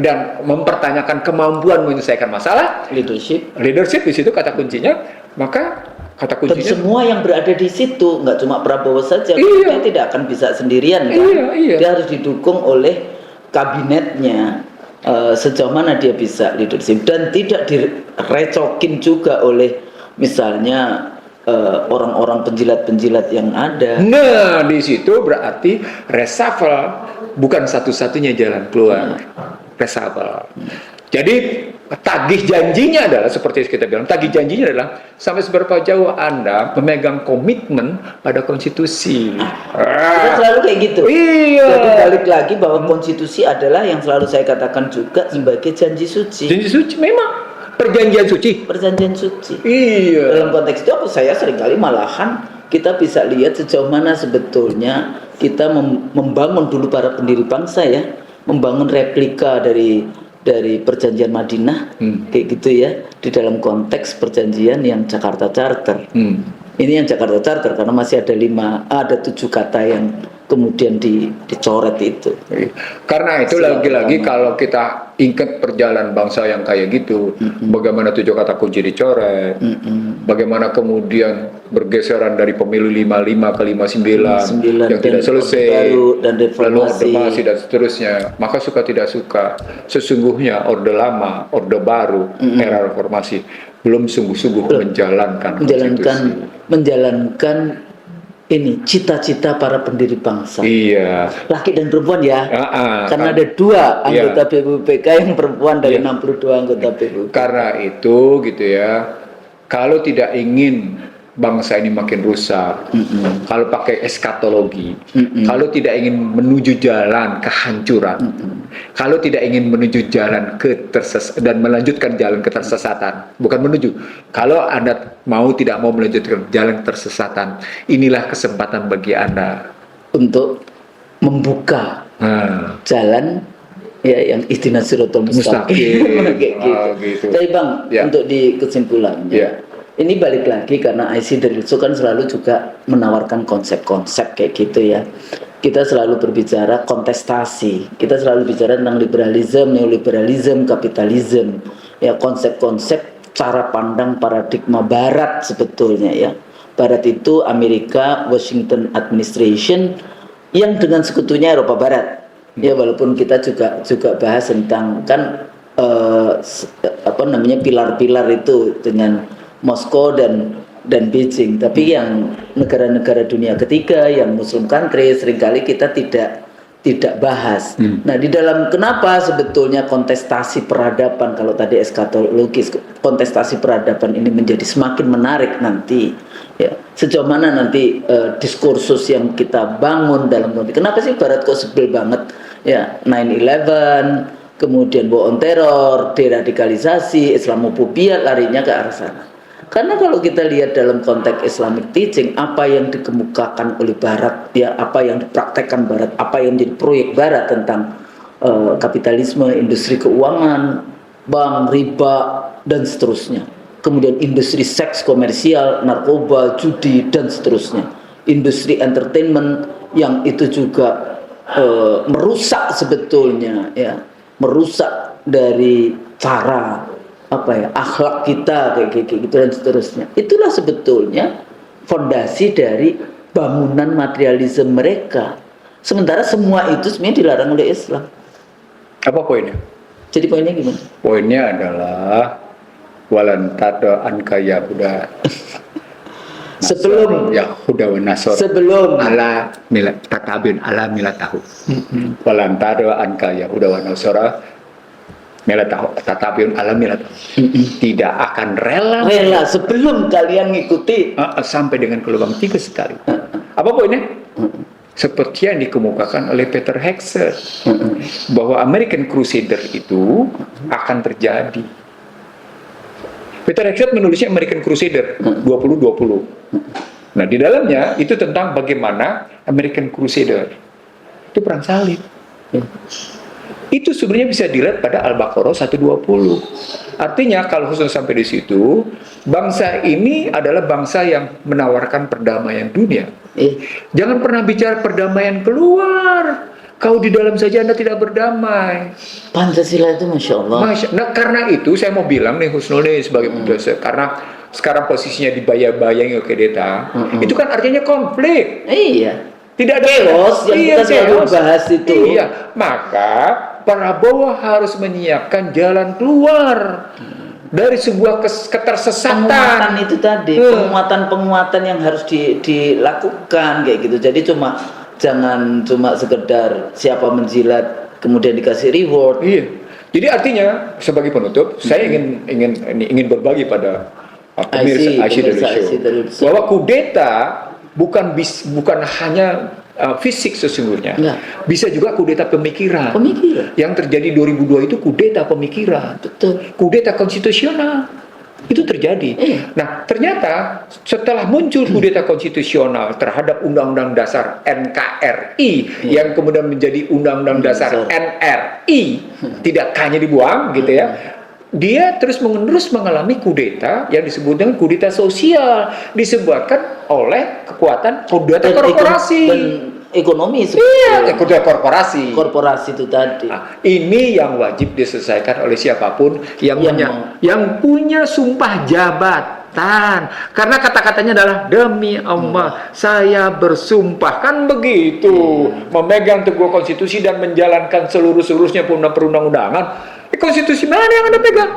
dan mempertanyakan kemampuan menyelesaikan masalah, leadership di situ kata kuncinya. Maka kata kuncinya, dan semua yang berada di situ, nggak cuma Prabowo saja, dia tidak akan bisa sendirian kan? Dia harus didukung oleh kabinetnya, sejauh mana dia bisa leadership, dan tidak direcokin juga oleh misalnya orang-orang penjilat-penjilat yang ada. Nah, di situ berarti reshuffle bukan satu-satunya jalan keluar. Reshuffle. Jadi tagih janjinya adalah seperti kita bilang, tagih janjinya adalah sampai seberapa jauh Anda memegang komitmen pada konstitusi. Kita selalu kayak gitu. Iya. Jadi balik lagi bahwa konstitusi adalah yang selalu saya katakan juga sebagai janji suci. Janji suci memang. Perjanjian suci. Perjanjian suci. Iya. Dalam konteks itu saya seringkali malahan kita bisa lihat sejauh mana sebetulnya kita membangun dulu para pendiri bangsa ya, membangun replika dari perjanjian Madinah kayak gitu ya, di dalam konteks perjanjian yang Jakarta Charter. Ini yang Jakarta Charter karena masih ada 7 kata yang kemudian dicoret itu. Karena itu lagi-lagi kalau kita ingat perjalanan bangsa yang kayak gitu, bagaimana 7 kata kunci dicoret, bagaimana kemudian bergeseran dari pemilu 55 ke 59 yang tidak selesai, baru, dan lalu orde masih dan seterusnya. Maka suka tidak suka, sesungguhnya orde lama, orde baru, era reformasi belum sungguh-sungguh menjalankan ini cita-cita para pendiri bangsa. Iya. Laki dan perempuan ya. Karena ada 2 anggota BPUPK yang perempuan dari 62 anggota BPUPK. Karena itu gitu ya. Kalau tidak ingin bangsa ini makin rusak, kalau pakai eskatologi, kalau tidak ingin menuju jalan kehancuran, kalau tidak ingin menuju jalan dan melanjutkan jalan ketersesatan, bukan menuju. Kalau Anda tidak mau melanjutkan jalan ketersesatan, inilah kesempatan bagi Anda untuk membuka jalan ya yang ihdinas siratal mustaqim. Gitu. Tapi Bang, untuk di kesimpulannya, ini balik lagi karena IC dari itu kan selalu juga menawarkan konsep-konsep kayak gitu ya. Kita selalu berbicara kontestasi, kita selalu bicara tentang liberalisme, neoliberalisme, kapitalisme, ya konsep-konsep cara pandang paradigma Barat sebetulnya ya. Barat itu Amerika, Washington Administration, yang dengan sekutunya Eropa Barat. Ya walaupun kita juga bahas tentang kan pilar-pilar itu dengan Moskow dan Beijing, tapi yang negara-negara dunia ketiga, yang Muslim country seringkali kita tidak bahas. Nah, di dalam kenapa sebetulnya kontestasi peradaban, kalau tadi eskatologis, kontestasi peradaban ini menjadi semakin menarik nanti, ya sejauh mana nanti diskursus yang kita bangun dalam konteks. Kenapa sih Barat kok sebel banget? Ya 9/11, kemudian war on terror, deradikalisasi, Islamofobia larinya ke arah sana. Karena kalau kita lihat dalam konteks Islamic teaching, apa yang dikemukakan oleh Barat, ya apa yang dipraktekkan Barat, apa yang jadi proyek Barat tentang kapitalisme, industri keuangan, bank, riba, dan seterusnya. Kemudian industri seks komersial, narkoba, judi, dan seterusnya. Industri entertainment yang itu juga merusak sebetulnya, ya, merusak dari cara akhlak kita kayak gitu dan seterusnya. Itulah sebetulnya fondasi dari bangunan materialisme mereka. Sementara semua itu sebenarnya dilarang oleh Islam. Apa poinnya? Jadi poinnya gimana? Poinnya adalah walantada anka Yahuda. Sebelum Yahuda wa Nasor. Sebelum ala milat tatabin ala milatahu. Walantada anka Yahuda wa Nasora. Tetapi tidak akan rela sebelum kalian ngikuti sampai dengan ke lubang 3 sekali. Apa poinnya? Seperti yang dikemukakan oleh Peter Hegseth, bahwa American Crusader itu akan terjadi. Peter Hegseth menulisnya American Crusader 2020. Nah, di dalamnya itu tentang bagaimana American Crusader itu perang salib. Itu sebenarnya bisa dilihat pada Al-Baqarah 120. Artinya kalau khusus sampai di situ, bangsa ini adalah bangsa yang menawarkan perdamaian dunia. Jangan pernah bicara perdamaian keluar. Kau di dalam saja Anda tidak berdamai. Pancasila itu Masya Allah. Nah, karena itu saya mau bilang nih Husnul nih sebagai pendosen, karena sekarang posisinya dibayang-bayang Kedeta, itu kan artinya konflik. Iya. Tidak ada chaos yang kita selalu bahas itu. Iya, maka Prabowo harus menyiapkan jalan keluar dari sebuah ketersesatan. Penguatan itu tadi, penguatan yang harus dilakukan kayak gitu. Jadi jangan cuma sekedar siapa menjilat kemudian dikasih reward. Iya. Jadi artinya sebagai penutup, saya ingin berbagi pada pemirsa IC Daily Show bahwa kudeta bukan hanya fisik sesungguhnya. Enggak. Bisa juga kudeta pemikiran. Yang terjadi 2002 itu kudeta pemikiran. Betul. Kudeta konstitusional. Itu terjadi. Nah, ternyata setelah muncul kudeta konstitusional terhadap Undang-Undang Dasar NKRI yang kemudian menjadi Undang-Undang Dasar NRI, tidak hanya dibuang gitu ya. Dia terus-menerus mengalami kudeta yang disebut dengan kudeta sosial, disebabkan oleh kekuatan kudeta korporasi dan ekonomi. Iya, kudeta korporasi. Korporasi itu tadi. Nah, ini yang wajib diselesaikan oleh siapapun yang punya sumpah jabatan. Karena kata-katanya adalah demi Allah saya bersumpah, kan begitu. Memegang teguh konstitusi dan menjalankan seluruhnya perundang-undangan. Konstitusi mana yang Anda pegang?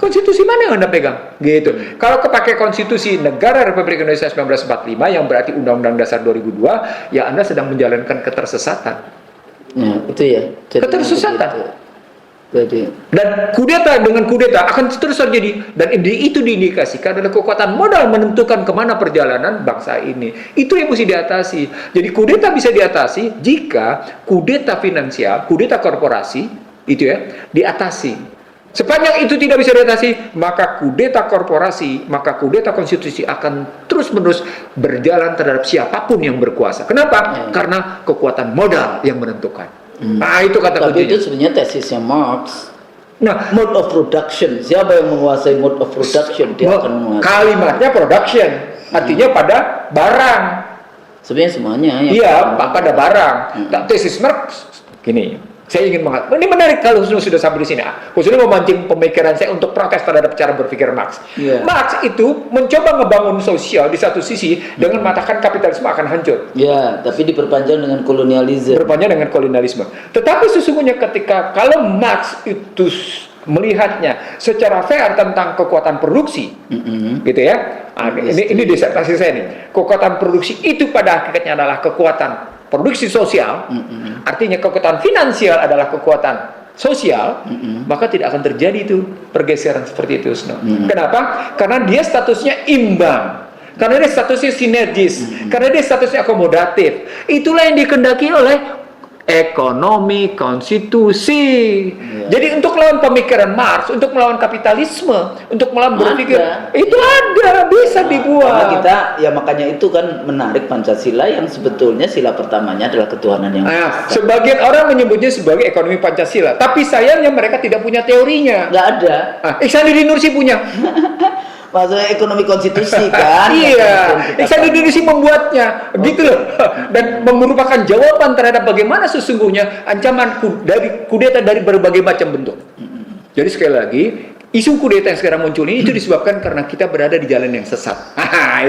Konstitusi mana yang Anda pegang? Gitu. Kalau kepakai konstitusi Negara Republik Indonesia 1945 yang berarti Undang-Undang Dasar 2002, ya Anda sedang menjalankan ketersesatan. Ya, itu ya. Ketersesatan. Jadi. Dan dengan kudeta akan terus terjadi. Dan itu diindikasikan adalah kekuatan modal menentukan kemana perjalanan bangsa ini. Itu yang mesti diatasi. Jadi kudeta bisa diatasi jika kudeta finansial, kudeta korporasi itu ya diatasi. Sepanjang itu tidak bisa diatasi, maka kudeta korporasi, maka kudeta konstitusi akan terus-menerus berjalan terhadap siapapun yang berkuasa. Kenapa? Karena kekuatan modal yang menentukan. Nah, itu kata kuncinya. Tapi itu sebenarnya tesisnya Marx. Nah, mode of production. Siapa yang menguasai mode of production? Dia akan menguasai. Kalimatnya production, artinya pada barang. Sebenarnya semuanya. Iya, pada barang. Nah, tesis Marx gini. Saya ingin mengatakan, ini menarik kalau sudah sampai di sini. Khususnya memancing pemikiran saya untuk protes terhadap cara berpikir Marx. Marx itu mencoba ngebangun sosial di satu sisi dengan mengatakan kapitalisme akan hancur. Ya, tapi diperpanjang dengan kolonialisme. Tetapi sesungguhnya ketika kalau Marx itu melihatnya secara fair tentang kekuatan produksi, gitu ya. Ini disertasi saya nih. Kekuatan produksi itu pada hakikatnya adalah kekuatan produksi sosial, artinya kekuatan finansial adalah kekuatan sosial, maka tidak akan terjadi itu pergeseran seperti itu. Kenapa? Karena dia statusnya imbang, karena dia statusnya sinergis, karena dia statusnya akomodatif. Itulah yang dikehendaki oleh ekonomi konstitusi. Jadi untuk melawan pemikiran Marx, untuk melawan kapitalisme, untuk melawan berpikir itu bisa dibuat. Karena makanya itu kan menarik Pancasila yang sebetulnya sila pertamanya adalah ketuhanan yang esa. Sebagian orang menyebutnya sebagai ekonomi Pancasila, tapi sayangnya mereka tidak punya teorinya. Nggak ada. Ihsanuddin Nursi punya. Maksudnya ekonomi konstitusi kan? Iya, Ihsanuddin Nursi membuatnya, gitu loh. Dan merupakan jawaban terhadap bagaimana sesungguhnya ancaman dari kudeta dari berbagai macam bentuk. Jadi sekali lagi, isu kudeta yang sekarang muncul ini itu disebabkan karena kita berada di jalan yang sesat.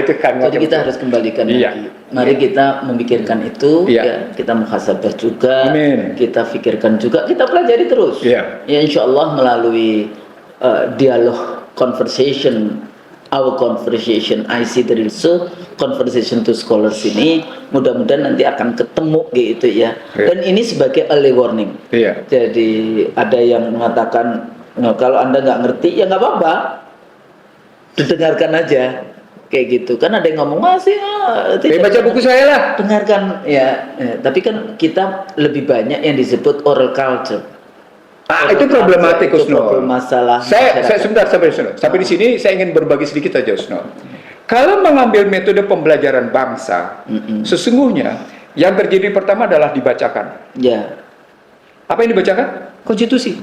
Itu kan. Jadi kita harus kembalikan lagi. Mari kita memikirkan itu, ya, kita muhasabah juga, kita pikirkan juga, kita pelajari terus. Ya, insya Allah melalui dialog conversation, our conversation, IC Daily Show, conversation to scholars ini, mudah-mudahan nanti akan ketemu gitu ya. Dan ini sebagai early warning. Jadi ada yang mengatakan, kalau Anda nggak ngerti ya nggak apa-apa, didengarkan aja kayak gitu. Kan ada yang ngomong masih baca buku saya lah. Dengarkan ya. Tapi kan kita lebih banyak yang disebut oral culture. Itu problematik, Usno. Masalah. Saya sebentar sampai di sini saya ingin berbagi sedikit aja, Usno. Kalau mengambil metode pembelajaran bangsa, sesungguhnya yang terjadi pertama adalah dibacakan. Ya. Apa yang dibacakan? Konstitusi.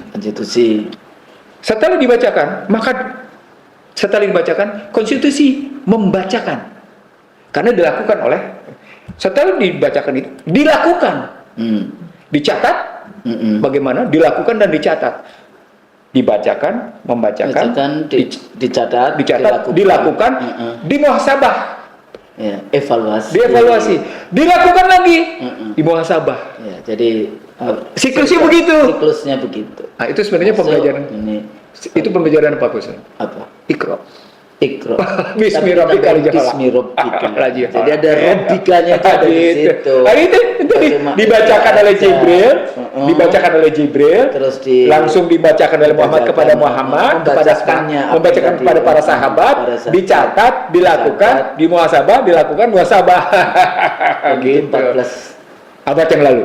Setelah dibacakan, konstitusi membacakan. Karena dilakukan oleh. Setelah dibacakan itu, dilakukan. Dicatat. Bagaimana dilakukan dan dicatat, dibacakan, membacakan, dicatat, dilakukan, dimuhasabah, dievaluasi, dilakukan lagi, dimuhasabah. Ya, jadi siklusnya begitu. Nah, itu sebenarnya pembelajaran. Ini Itu pembelajaran apa Ustaz? Apa? Iqra. Ikro. Bismi rabbika Bismi rabbika. Lagi. Jadi ada rabbikanya itu ada di situ. Itu dibacakan oleh Jibril, dibacakan oleh Jibril, terus langsung dibacakan oleh Muhammad kepada Muhammad, membacakan kepada para sahabat, dicatat, dilakukan, dimuhasabah, dilakukan muhasabah. Gitu. 14 abad yang lalu.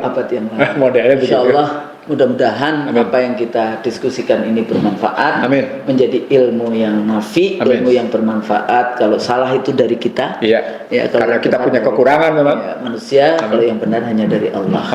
Modelnya begitu. Insyaallah mudah-mudahan apa yang kita diskusikan ini bermanfaat, menjadi ilmu yang nafi, ilmu yang bermanfaat. Kalau salah itu dari kita, iya. Ya, Karena kita punya kekurangan memang. Ya, manusia, kalau yang benar hanya dari Allah.